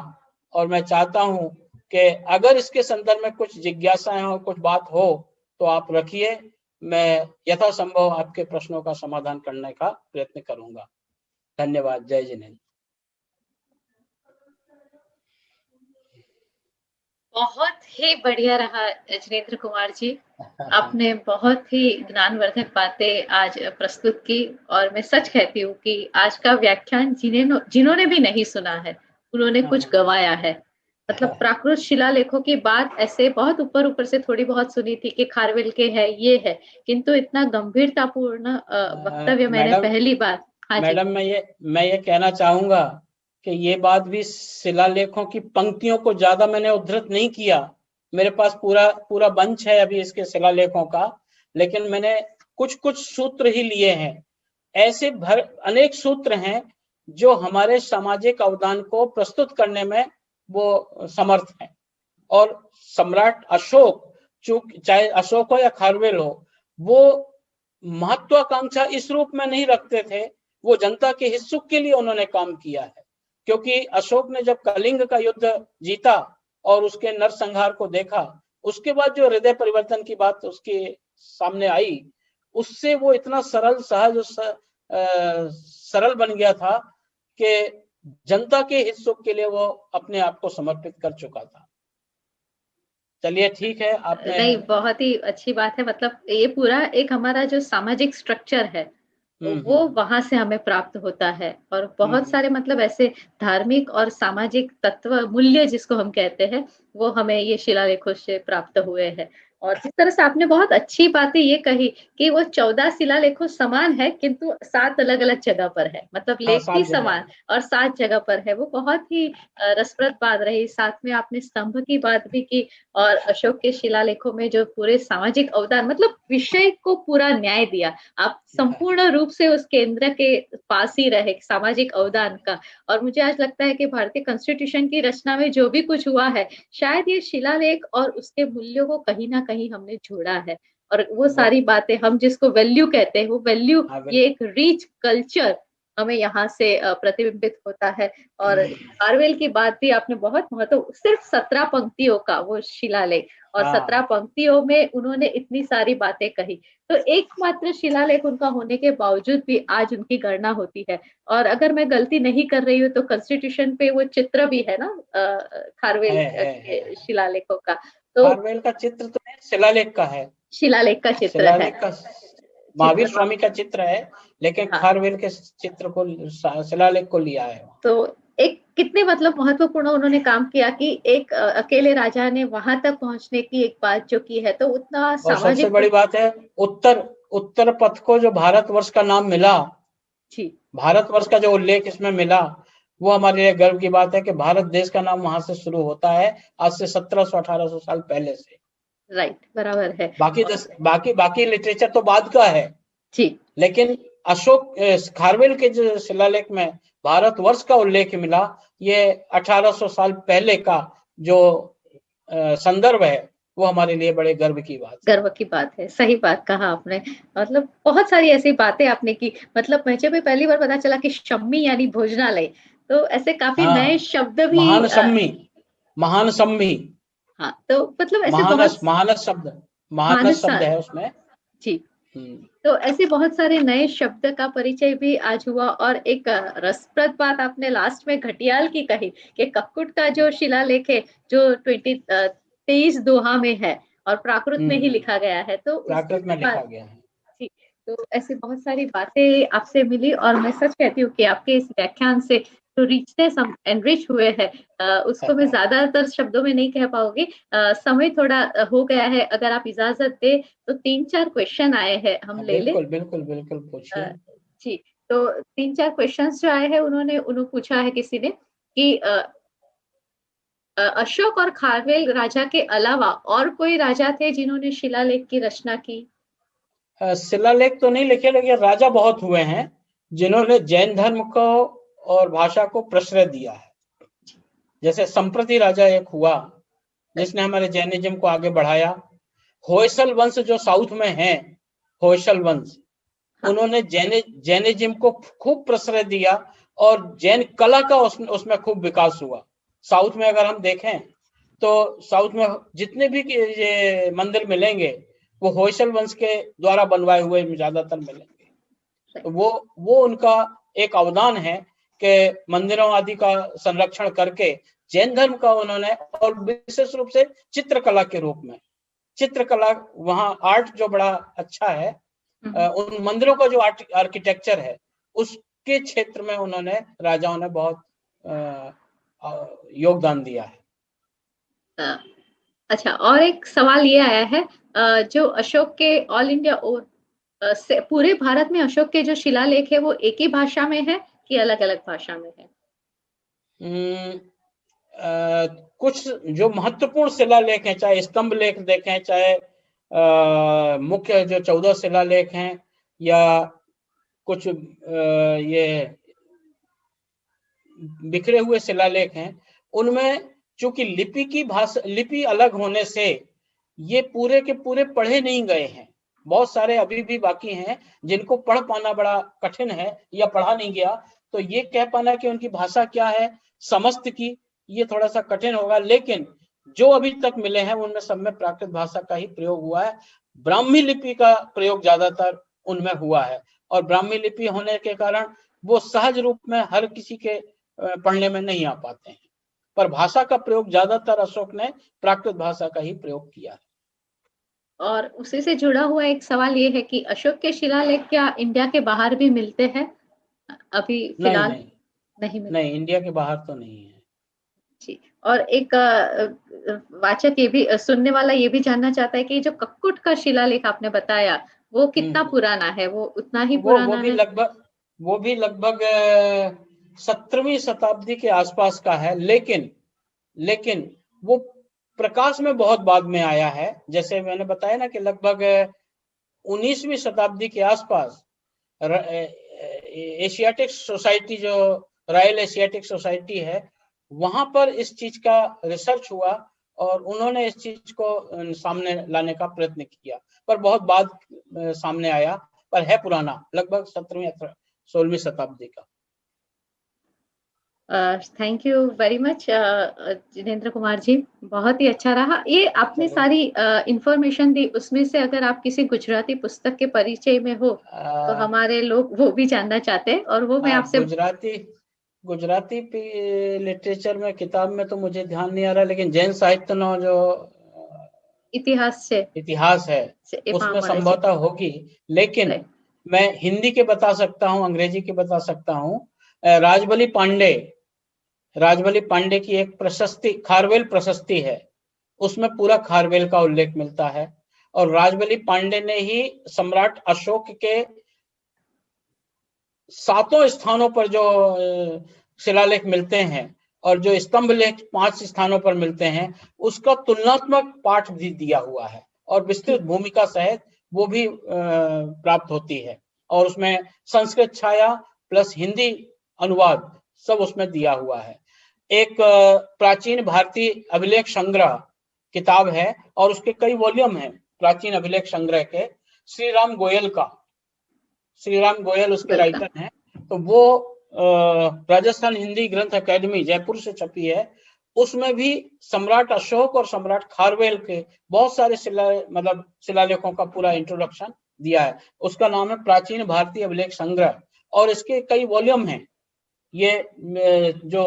और मैं चाहता हूं कि अगर इसके संदर्भ में कुछ जिज्ञासाएं हो, कुछ बात हो, तो आप रखिए, मैं यथासंभव आपके प्रश्नों का समाधान करने का प्रयत्न करूंगा। धन्यवाद। जय जिनेन्द्र। बहुत ही बढ़िया रहा जिनेंद्र कुमार जी। आपने बहुत ही ज्ञानवर्धक बातें आज प्रस्तुत की और मैं सच कहती हूँ कि आज का व्याख्यान जिन्होंने भी नहीं सुना है, उन्होंने कुछ गवाया है। मतलब प्राकृत शिलालेखों की बात ऐसे बहुत ऊपर ऊपर से थोड़ी बहुत सुनी थी कि खारवेल के है, ये है, किंतु इतना गंभीरतापूर्ण वक्तव्य मैंने मैडम पहली बार। हाँ जी। मैडम मैं ये कहना चाहूंगा कि ये बात भी, शिलालेखों की पंक्तियों को ज्यादा मैंने उद्धृत नहीं किया। मेरे पास पूरा पूरा बंच है अभी इसके शिलालेखों का, लेकिन मैंने कुछ कुछ सूत्र ही लिए हैं। ऐसे अनेक सूत्र हैं जो हमारे सामाजिक अवदान को प्रस्तुत करने में वो समर्थ हैं। और सम्राट अशोक, चाहे अशोक हो या खारवेल हो, वो महत्वाकांक्षा इस रूप में नहीं रखते थे, वो जनता के हित सुख के लिए उन्होंने काम किया है। क्योंकि अशोक ने जब कलिंग का युद्ध जीता और उसके नरसंहार को देखा, उसके बाद जो हृदय परिवर्तन की बात उसके सामने आई, उससे वो इतना सरल सहज सरल बन गया था कि जनता के हित सुख के लिए वो अपने आप को समर्पित कर चुका था। चलिए ठीक है, आपने नहीं, बहुत ही अच्छी बात है। मतलब ये पूरा एक हमारा जो सामाजिक स्ट्रक्चर है, वो वहां से हमें प्राप्त होता है और बहुत सारे मतलब ऐसे धार्मिक और सामाजिक तत्व मूल्य जिसको हम कहते हैं, वो हमें ये शिलालेखों से प्राप्त हुए हैं। और जिस तरह से आपने बहुत अच्छी बातें ये कही कि वो 14 शिलालेखों समान है, किंतु 7 अलग अलग जगह पर है। मतलब हाँ, लेख 7 भी जगह समान है। और 7 जगह पर है। वो बहुत ही रसप्रद बात रही। साथ में आपने स्तंभ की बात भी की और अशोक के शिलालेखों में जो पूरे सामाजिक अवदान, मतलब विषय को पूरा न्याय दिया। आप संपूर्ण रूप से उस केंद्र के पास ही रहे सामाजिक अवदान का। और मुझे आज लगता है कि भारतीय कॉन्स्टिट्यूशन की रचना में जो भी कुछ हुआ है, शायद ये शिलालेख और उसके मूल्यों को कहीं ना कहीं हमने जोड़ा है। और वो सारी बातें हम जिसको वैल्यू कहते हैं, वो वैल्यू, ये एक रिच कल्चर हमें यहाँ से प्रतिबिंबित होता है। और खारवेल की बात भी आपने बहुत महत्व, सिर्फ 17 पंक्तियों का वो शिलालेख, और 17 पंक्तियों में उन्होंने इतनी सारी बातें कही। तो एकमात्र शिलालेख उनका होने के बावजूद भी आज उनकी गणना होती है। और अगर मैं गलती नहीं कर रही हूँ तो कॉन्स्टिट्यूशन पे वो चित्र भी है ना, खारवेल के शिलालेखों का। तो खारवेल का चित्र तो है, शिलालेख का है। शिलालेख का चित्र है, शिलालेख का महावीर स्वामी का चित्र है, लेकिन हाँ। खारवेल के चित्र को, शिलालेख को लिया है। तो एक कितने मतलब महत्वपूर्ण उन्होंने काम किया कि एक अकेले राजा ने वहां तक पहुंचने की एक बात जो की है, तो उतना और सबसे सामाजिक बड़ी बात है, उत्तर उत्तर पथ को जो भारतवर्ष का नाम मिला, जी, भारतवर्ष का जो उल्लेख इसमें मिला, वो हमारे लिए गर्व की बात है कि भारत देश का नाम वहां से शुरू होता है, आज से 1700-1800 साल पहले से। राइट, बराबर है। बाकी लिटरेचर तो बाद का है, जी, लेकिन अशोक खारवेल के जो शिलालेख में भारतवर्ष का उल्लेख मिला, ये 1800 साल पहले का जो संदर्भ है, वो हमारे लिए बड़े गर्व की बात है। गर्व की बात है। सही बात कहा आपने। मतलब बहुत सारी ऐसी बातें आपने की। मतलब मुझे भी पहली बार पता चला कि शम्मी यानी भोजनालय। तो ऐसे काफी नए हाँ, शब्द भी महान सम्मी, महान सम्मी, हाँ, तो मतलब ऐसे बहुत महानस, महानस मानसा शब्द है उसमें। जी। तो ऐसे बहुत सारे नए शब्द का परिचय भी आज हुआ। और एक रसप्रद बात आपने लास्ट में घटियाल की कही कि कक्कुट का जो शिलालेख है, जो 23 दोहा में है और प्राकृत में ही लिखा गया है, तो उसकी प्राकृत भी में लिखा बात गया है। थी। तो ऐसी बहुत सारी बातें आपसे मिली और मैं सच कहती हूँ कि आपके इस व्याख्यान से जो रिचनेस हम एनरिच हुए हैं, उसको मैं ज्यादातर शब्दों में नहीं कह पाऊंगी। समय थोड़ा हो गया है। अगर आप इजाजत दे तो 3-4 क्वेश्चन आए हैं, हम ले ले। बिल्कुल बिल्कुल बिल्कुल, पूछिए। जी। तो 3-4 क्वेश्चंस जो आए हैं, उन्होंने पूछा है किसी ने कि अशोक और खारवेल राजा के अलावा और कोई राजा थे जिन्होंने शिलालेख की रचना की? शिलालेख तो नहीं लिखे, लेकिन राजा बहुत हुए हैं जिन्होंने जैन धर्म को और भाषा को प्रश्रय दिया है। जैसे संप्रति राजा एक हुआ जिसने हमारे जैनिज्म को आगे बढ़ाया। होयसल वंश जो साउथ में है, होयसल वंश, उन्होंने जैनिज्म को खूब प्रश्रय दिया और जैन कला का उसमें खूब विकास हुआ। साउथ में अगर हम देखें तो साउथ में जितने भी ये मंदिर मिलेंगे, वो होयसल वंश के द्वारा बनवाए हुए ज्यादातर मिलेंगे। तो वो उनका एक अवदान है कि मंदिरों आदि का संरक्षण करके जैन धर्म का उन्होंने, और विशेष रूप से चित्रकला के रूप में, चित्रकला वहाँ आर्ट जो बड़ा अच्छा है, उन मंदिरों का जो आर्किटेक्चर है उसके क्षेत्र में उन्होंने, राजाओं ने बहुत योगदान दिया है। अच्छा, और एक सवाल ये आया है, जो अशोक के ऑल इंडिया से पूरे भारत में अशोक के जो शिलालेख है वो एक ही भाषा में है कि अलग अलग भाषा में है? कुछ जो महत्वपूर्ण शिलालेख हैं, चाहे स्तंभ लेख देखें, चाहे मुख्य जो 14 शिलालेख हैं, या कुछ ये बिखरे हुए शिलालेख हैं, उनमें चूंकि लिपि की भाषा, लिपि अलग होने से ये पूरे के पूरे पढ़े नहीं गए हैं। बहुत सारे अभी भी बाकी हैं जिनको पढ़ पाना बड़ा कठिन है या पढ़ा नहीं गया, तो ये कह पाना कि उनकी भाषा क्या है समस्त की, ये थोड़ा सा कठिन होगा। लेकिन जो अभी तक मिले हैं उनमें सब में प्राकृत भाषा का ही प्रयोग हुआ है। ब्राह्मी लिपि का प्रयोग ज्यादातर उनमें हुआ है, और ब्राह्मी लिपि होने के कारण वो सहज रूप में हर किसी के पढ़ने में नहीं आ पाते हैं, पर भाषा का प्रयोग ज्यादातर अशोक ने प्राकृत भाषा का ही प्रयोग किया है। और उसी से जुड़ा हुआ एक सवाल ये है कि अशोक के शिलालेख क्या इंडिया के बाहर भी मिलते हैं अभी फिलहाल? नहीं, नहीं, इंडिया के बाहर तो नहीं है जी। और एक वाचक ये भी, सुनने वाला ये भी जानना चाहता है कि जो कक्कुट का शिलालेख आपने बताया वो कितना पुराना है? वो उतना ही पुराना है? वो भी लगभग 17वीं शताब्दी के आसपास का है, लेकिन वो प्रकाश में बहुत बाद में आया है। जैसे मैंने बताया ना कि लगभग 19वीं शताब्दी के आसपास एशियाटिक सोसाइटी, जो रॉयल एशियाटिक सोसाइटी है, वहां पर इस चीज का रिसर्च हुआ और उन्होंने इस चीज को सामने लाने का प्रयत्न किया, पर बहुत बाद सामने आया, पर है पुराना, लगभग 17वीं 16वीं शताब्दी का। Thank you very much Jinendra Kumar ji, बहुत ही अच्छा रहा। ये आपने सारी इंफॉर्मेशन दी, उसमें से अगर आप किसी गुजराती पुस्तक के परिचय में हो तो हमारे लोग वो भी जानना चाहते हैं, और वो मैं आपसे गुजराती लिटरेचर में किताब में तो मुझे ध्यान नहीं आ रहा, लेकिन जैन साहित्य नो जो इतिहास है उसमें संभवतः होगी, लेकिन मैं हिंदी के बता सकता हूँ, अंग्रेजी के बता सकता हूँ। राजबली पांडे की एक प्रशस्ति, खारवेल प्रशस्ति है, उसमें पूरा खारवेल का उल्लेख मिलता है, और राजबली पांडे ने ही सम्राट अशोक के 7 स्थानों पर जो शिलालेख मिलते हैं और जो स्तंभ लेख 5 स्थानों पर मिलते हैं, उसका तुलनात्मक पाठ भी दिया हुआ है, और विस्तृत भूमिका सहित वो भी प्राप्त होती है, और उसमें संस्कृत छाया प्लस हिंदी अनुवाद सब उसमें दिया हुआ है। एक प्राचीन भारतीय अभिलेख संग्रह किताब है, और उसके कई वॉल्यूम हैं प्राचीन अभिलेख संग्रह के, श्री राम गोयल उसके राइटर हैं। तो वो राजस्थान हिंदी ग्रंथ अकेडमी जयपुर से छपी है, उसमें भी सम्राट अशोक और सम्राट खारवेल के बहुत सारे शिलालेखों का पूरा इंट्रोडक्शन दिया है। उसका नाम है प्राचीन भारतीय अभिलेख संग्रह, और इसके कई वॉल्यूम हैं। ये जो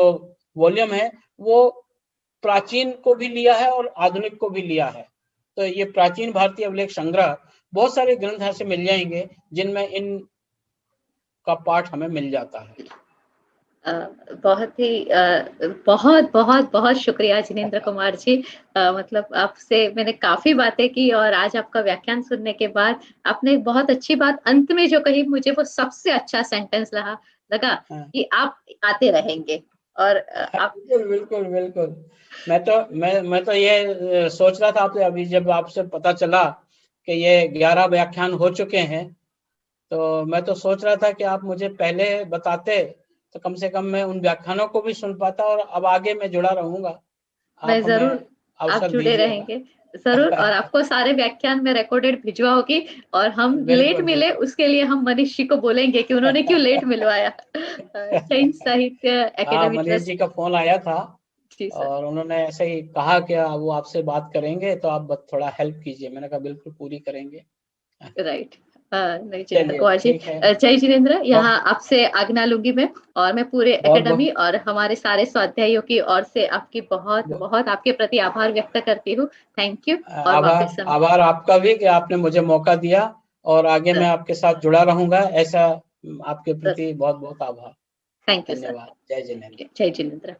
वॉल्यूम है वो प्राचीन को भी लिया है और आधुनिक को भी लिया है। तो ये प्राचीन भारतीय अभिलेख संग्रह, बहुत सारे ग्रंथ ऐसे मिल जाएंगे जिनमें इन का पाठ हमें मिल जाता है। बहुत ही बहुत बहुत बहुत शुक्रिया जिनेंद्र कुमार जी। मतलब आपसे मैंने काफी बातें की, और आज आपका व्याख्यान सुनने के बाद आपने बहुत अच्छी बात अंत में जो कही, मुझे वो सबसे अच्छा सेंटेंस लगा कि आप आते रहेंगे। और आप बिल्कुल बिल्कुल। मैं तो ये सोच रहा था आपसे, अभी जब आपसे पता चला कि ये 11 व्याख्यान हो चुके हैं, तो मैं तो सोच रहा था कि आप मुझे पहले बताते तो कम से कम मैं उन व्याख्यानों को भी सुन पाता, और अब आगे मैं जुड़ा रहूंगा। मैं जरूर, आप जुड़े रहेंगे जरूर, और आपको सारे व्याख्यान में रिकॉर्डेड भिजवाओगी, और हम लेट मिले उसके लिए हम मनीष जी को बोलेंगे कि उन्होंने क्यों लेट मिलवाया। जैन साहित्य एकेडमी मनीष जी का फोन आया था, और उन्होंने ऐसे ही कहा कि वो आपसे बात करेंगे, तो आप थोड़ा हेल्प कीजिए। मैंने कहा बिल्कुल पूरी करेंगे। राइट। नहीं जिनेंद्र चलिए कुमार जी, ठीक है। जय जिनेंद्र। यहाँ बहुत आपसे आज्ञा लूंगी मैं, और मैं पूरे बहुत एकेडमी और हमारे सारे स्वाध्यायियों की ओर से आपकी बहुत बहुत बहुत आपके प्रति आभार व्यक्त करती हूँ। Thank you. और आभार, वापस हम आभार आपका भी कि आपने मुझे मौका दिया, और आगे मैं आपके साथ जुड़ा रहूंगा, ऐसा आपके प्रति बहुत बहुत आभार। Thank you sir. धन्यवाद। जय जिनेंद्र। जय जिनेंद्र।